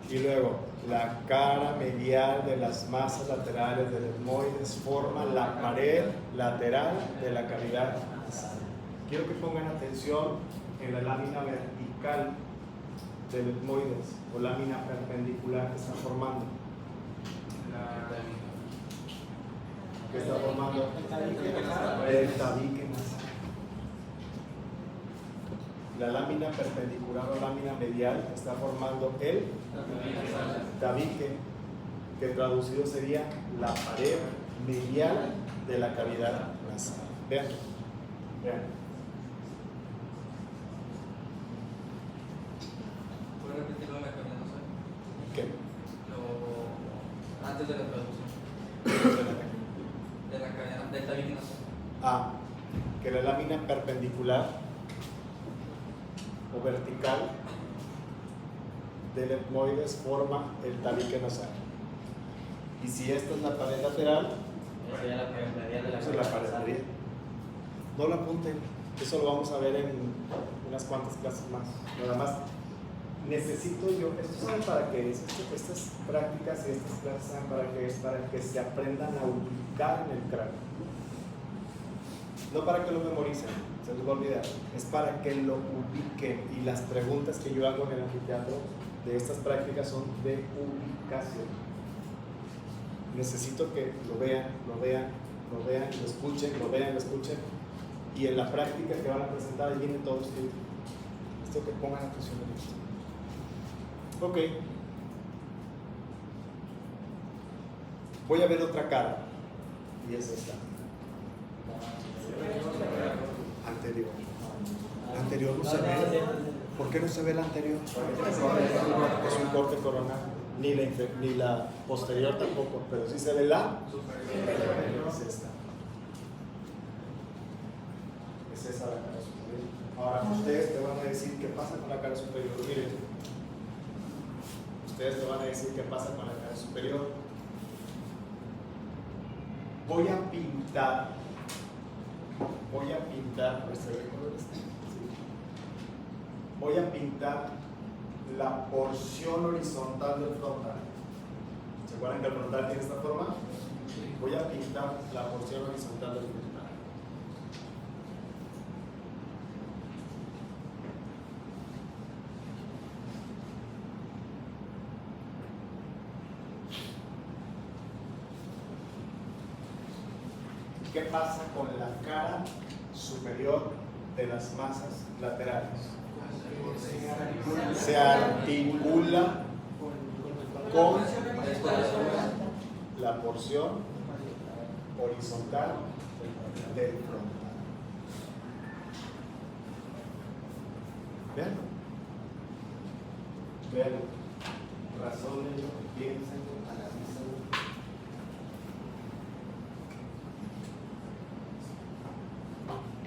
Y luego, la cara medial de las masas laterales del etmoides forma la pared lateral de la cavidad nasal. Quiero que pongan atención en la lámina vertical del etmoides o lámina perpendicular que está formando. ¿Qué está formando? El tabique nasal. La lámina perpendicular o lámina medial está formando el tabique, que traducido sería la pared medial de la cavidad nasal. Vean, vean.
¿Puedes repetirlo en la cavidad nasal?
¿Qué?
Antes de la traducción. De la cavidad del tabique nasal.
A. Que la lámina perpendicular o vertical del etmoides forma el tabique nasal. Y si esta es la pared lateral,
Sería la pared medial de la
esa es la pared
nasal.
medial. No lo apunten, eso lo vamos a ver en unas cuantas clases más. Nada más necesito yo, esto saben para qué es, estas prácticas y estas clases saben para qué es, para que se aprendan a ubicar en el cráneo. No para que lo memoricen, se les va a olvidar, es para que lo ubiquen. Y las preguntas que yo hago en el anfiteatro de estas prácticas son de ubicación. Necesito que lo vean, lo escuchen, lo vean, lo escuchen. Y en la práctica que van a presentar, ahí vienen todos. Esto que pongan atención en esto. Ok. Voy a ver otra cara. Y es esta. Anterior. La anterior no se ve. ¿Por qué no se ve la anterior? Es un corte coronal. Ni la posterior tampoco, pero sí se ve la superior. Es esta. Es esa la cara superior. Ahora, ustedes te van a decir qué pasa con la cara superior. Miren. Ustedes te van a decir qué pasa con la cara superior. Voy a pintar, voy a pintar la porción horizontal del frontal. ¿Se acuerdan que el frontal tiene esta forma? Voy a pintar la porción horizontal del frontal. ¿Qué pasa con la cara superior de las masas laterales? Se articula con la porción horizontal del frontal. ¿Vean? Vean, razonen, piensen, analicen.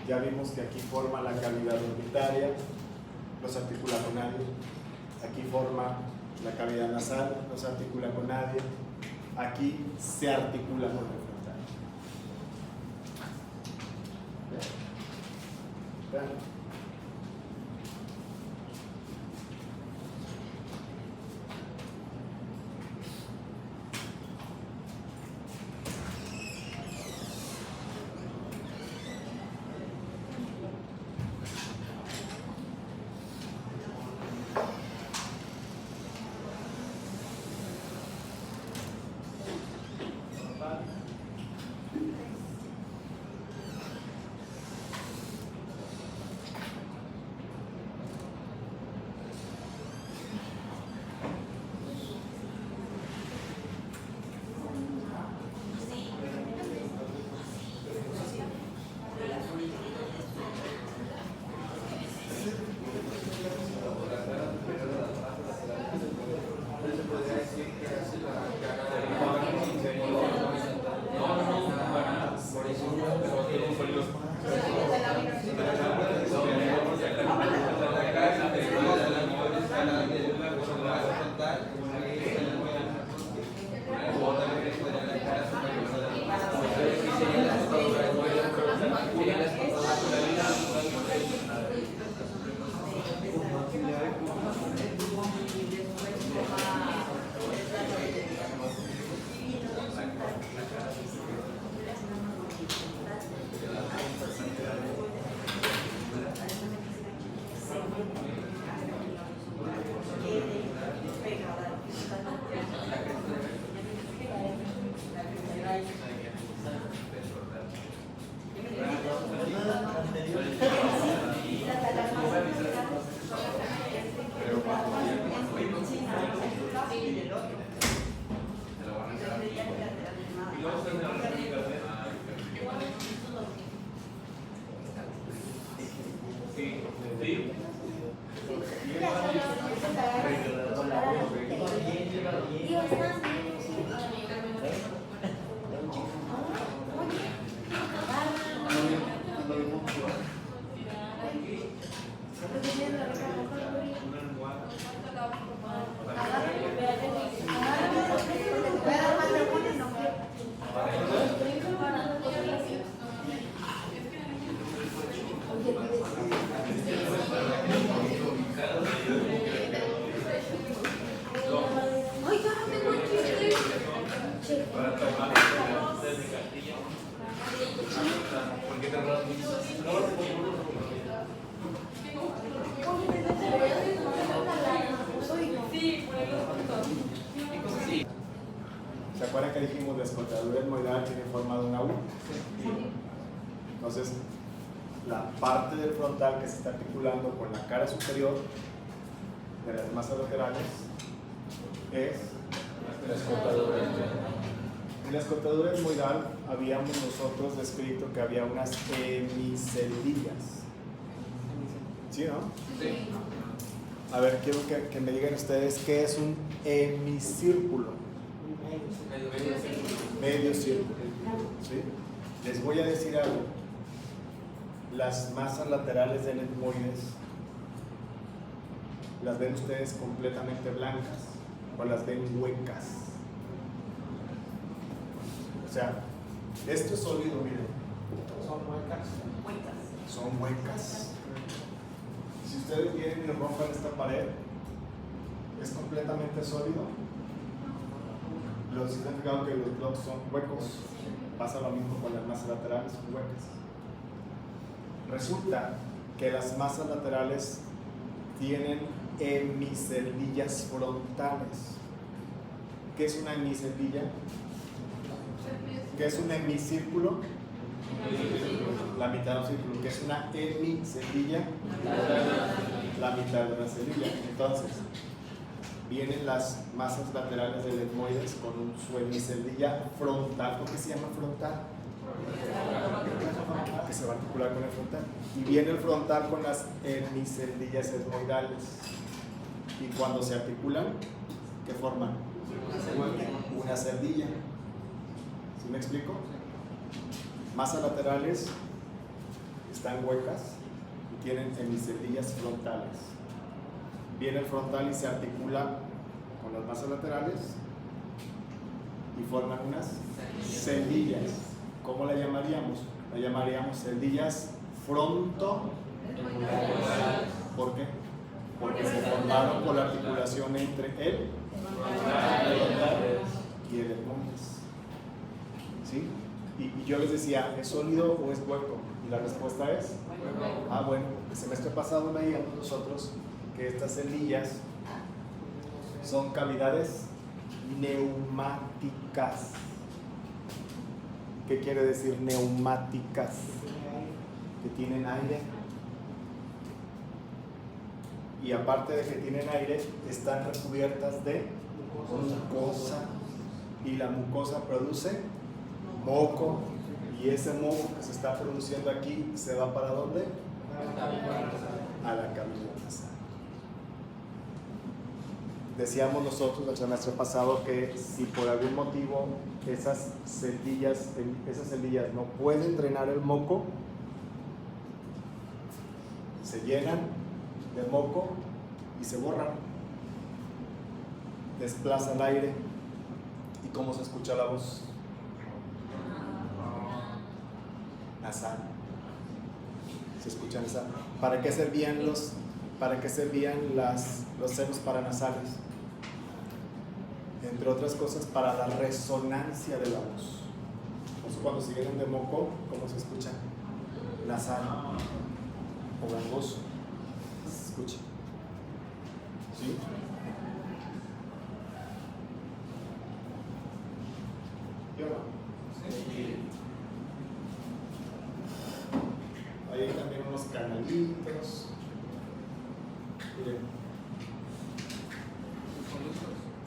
Ya vimos que aquí forma la cavidad orbitaria, no se articula con nadie. Aquí forma la cavidad nasal, no se articula con nadie. Aquí se articula con el frontal. Vean. Entonces, la parte del frontal que se está articulando con la cara superior de las masas laterales es la escotadura. En la escotadura esmoidal habíamos nosotros descrito que había unas hemiceldillas. ¿Sí, no?
Sí.
A ver, quiero que me digan ustedes qué es un hemicírculo. Medio círculo. ¿Sí? Les voy a decir algo. Las masas laterales del etmoides, ¿las ven ustedes completamente blancas o las ven huecas? O sea, esto es sólido, miren. Son huecas. Son huecas. Si ustedes vienen y rompen esta pared, ¿es completamente sólido? Los significados que los bloques son huecos. Pasa lo mismo con las masas laterales, son huecas. Resulta que las masas laterales tienen hemiceldillas frontales. ¿Qué es una hemiceldilla? ¿Qué es un hemicírculo? La mitad de un círculo. ¿Qué es una hemiceldilla? La mitad de una celdilla. Entonces, vienen las masas laterales del etmoides con su hemiceldilla frontal. ¿Por qué se llama frontal? Que se va a articular con el frontal. Y viene el frontal con las hemiceldillas etmoidales. Y cuando se articulan, ¿qué forman? Una celdilla. ¿Sí me explico? Masas laterales están huecas y tienen hemiceldillas frontales. Viene el frontal y se articula con las masas laterales y forman unas celdillas. ¿Cómo la llamaríamos? La llamaríamos celdillas fronto. ¿Por qué? Porque se formaron por la articulación entre el frontal y el etmoides. ¿Sí? Y yo les decía, ¿es sólido o es hueco? Y la respuesta es, bueno, el semestre pasado veíamos nosotros que estas celdillas son cavidades neumáticas. ¿Qué quiere decir neumáticas? Que tienen aire. Y aparte de que tienen aire, están recubiertas de mucosa. Y la mucosa produce moco. Y ese moco que se está produciendo aquí, ¿se va para dónde? A la cavidad nasal. Decíamos nosotros el semestre pasado que si por algún motivo esas celdillas no pueden drenar el moco, se llenan de moco y se borran, desplaza el aire. ¿Y cómo se escucha la voz? Nasal. Se escucha nasal. ¿Para qué servían los senos paranasales? Entre otras cosas, para la resonancia de la voz. Entonces, cuando se llenan de moco, ¿cómo se escucha? Nasal o gangoso. Se escucha. ¿Sí? ¿Yo no? Sí. Hay también unos canalitos. Miren.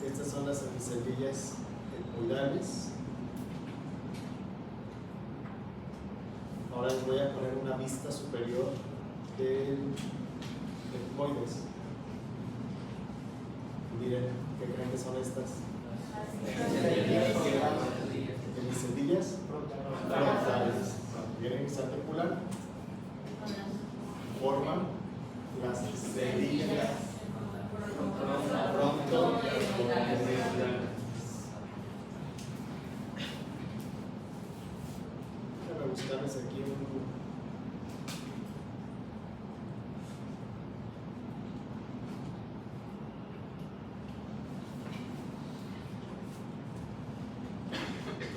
Estas son las hemiceldillas etmoidales. Ahora les voy a poner una vista superior del etmoides. Miren, ¿qué creen que son estas? Hemiceldillas frontales. Vienen y se articulan, forman las celdillas pronto. Déjame buscarles aquí un...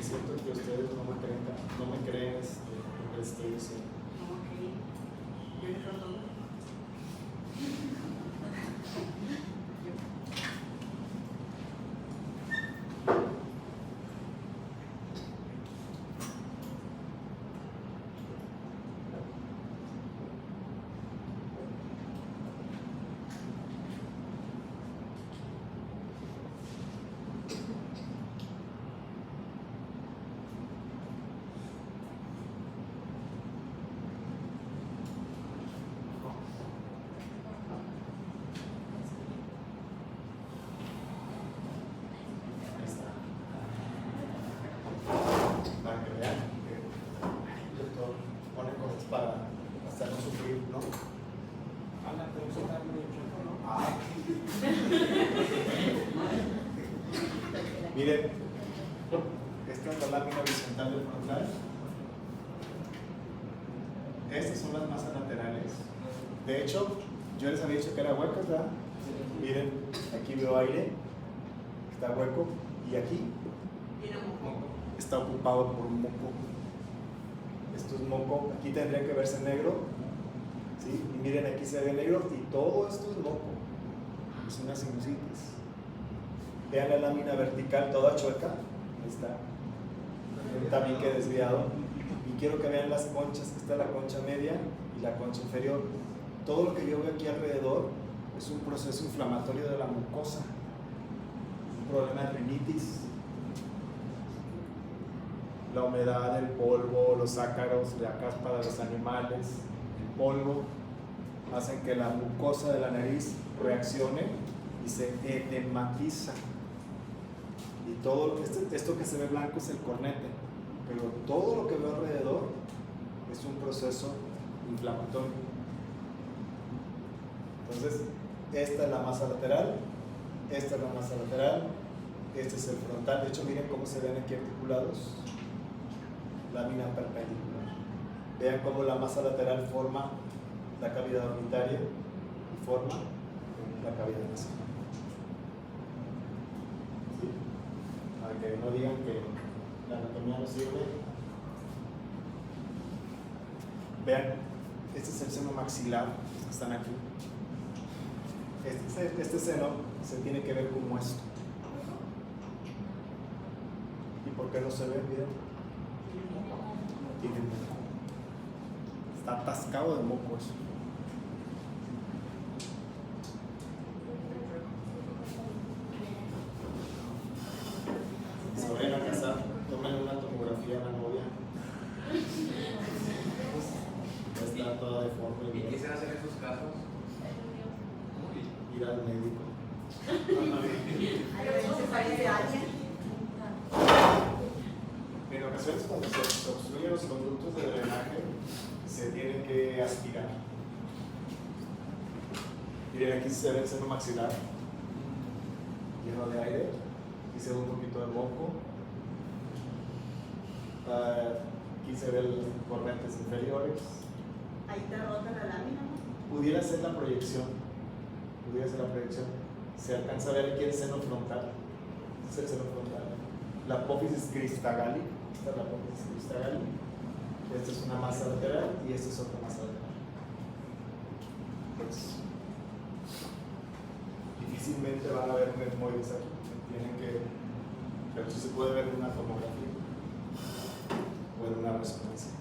Siento que ustedes no me creen lo que les estoy diciendo. Miren, esta es la lámina horizontal del frontal. Estas son las masas laterales. De hecho, yo les había dicho que era hueco, ¿verdad? Miren, aquí veo aire, está hueco, y aquí está ocupado por un moco. Esto es moco, aquí tendría que verse negro, ¿sí? Y miren, aquí se ve negro y todo esto es moco. Es una sinusitis. Vean la lámina vertical toda chueca, ahí está. Un tabique desviado. Y quiero que vean las conchas, que está la concha media y la concha inferior. Todo lo que yo veo aquí alrededor es un proceso inflamatorio de la mucosa, un problema de rinitis. La humedad, el polvo, los ácaros, la caspa de los animales, el polvo, hacen que la mucosa de la nariz reaccione y se edematiza. Y todo esto que se ve blanco es el cornete, pero todo lo que veo alrededor es un proceso inflamatorio. Entonces, esta es la masa lateral, esta es la masa lateral, este es el frontal. De hecho, miren cómo se ven aquí articulados. Lámina perpendicular. Vean cómo la masa lateral forma la cavidad orbitaria y forma la cavidad nasal. ¿Sí? Para que no digan que la anatomía no sirve. Vean, este es el seno maxilar, los que están aquí. Este seno se tiene que ver como esto. ¿Y por qué no se ve? Miren. Tiene moco. Está atascado de moco eso. Se vayan a casar, tomen una tomografía a la novia. Está toda deforme.
¿Y qué se hace en esos casos?
Ir al médico.
¿Se parece a alguien?
En ocasiones cuando se obstruyen los conductos de drenaje se tienen que aspirar. Miren, aquí se ve el seno maxilar lleno de aire y se ve un poquito de moco. Aquí se ven los cornetes inferiores.
Ahí te rota la lámina, ¿no?
Pudiera ser la proyección. Pudiera ser la proyección. Se alcanza a ver aquí el seno frontal. Este es el seno frontal. La apófisis cristagali. Esta es la apófisis cristagali. Esta es una masa lateral y esta es otra masa lateral. Pues, difícilmente van a ver un etmoides aquí. Tienen que, pero sí se puede ver en una tomografía o en una resonancia.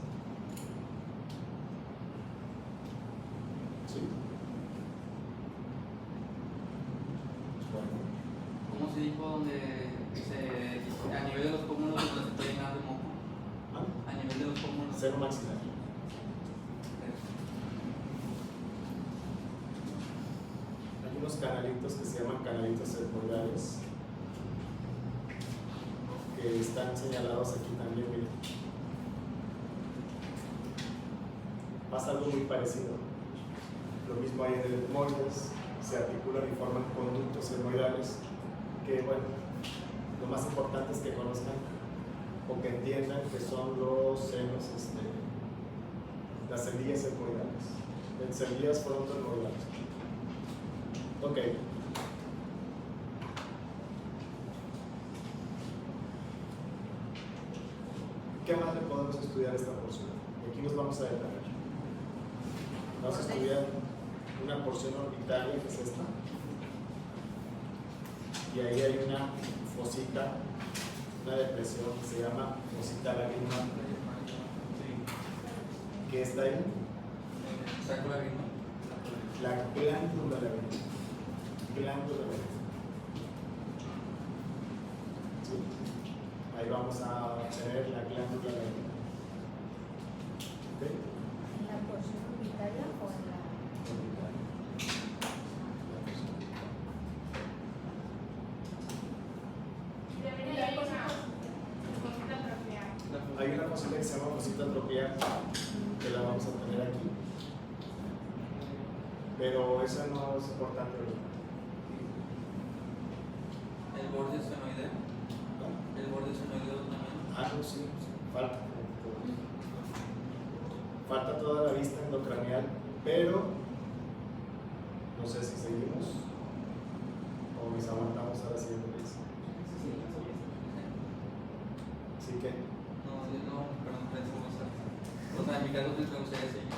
¿Sí? Bueno.
¿Cómo se dijo donde a nivel de los pómulos donde se está llenando de moco?
¿Ah?
A nivel de los pómulos.
Seno maxilar. Hay unos canalitos que se llaman canalitos etmoidales que están señalados aquí también, miren. Pasa algo muy parecido. Lo mismo hay en el etmoides, se articulan y forman conductos etmoidales que, bueno, lo más importante es que conozcan o que entiendan que son los senos, las semillas etmoidales. En semillas frontoetmoidales. Ok. ¿Qué más le podemos estudiar a esta porción? Y aquí nos vamos a detener. Vamos a estudiar una porción orbitaria, que es esta. Y ahí hay una fosita, una depresión que se llama fosita lagrimal. ¿Qué está ahí?
Sacro lagrimal.
La glándula lagrimal. Glándula lagrimal. ¿Sí? Ahí vamos a tener la glándula lagrimal. ¿Ok?
¿En la porción orbitaria o en la...?
Hay una fosita que se llama fosita atropial, que la vamos a tener aquí, pero esa no es importante ahorita.
El borde senoideo.
no, sí, falta. Falta toda la vista endocranial, pero no sé si seguimos o nos aguantamos a la siguiente vez. Así que,
No, yo no, perdón, pensamos o sea, en mi caso pues me gustaría seguir.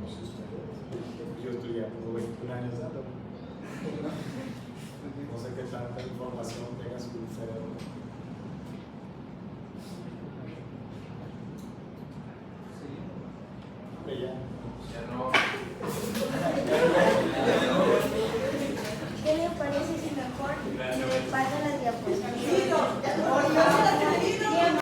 no sé ustedes, yo estoy ya como 21 años dando. No sé qué tanta información tenga su cerebro.
Sí.
Hombre, ya.
Ya no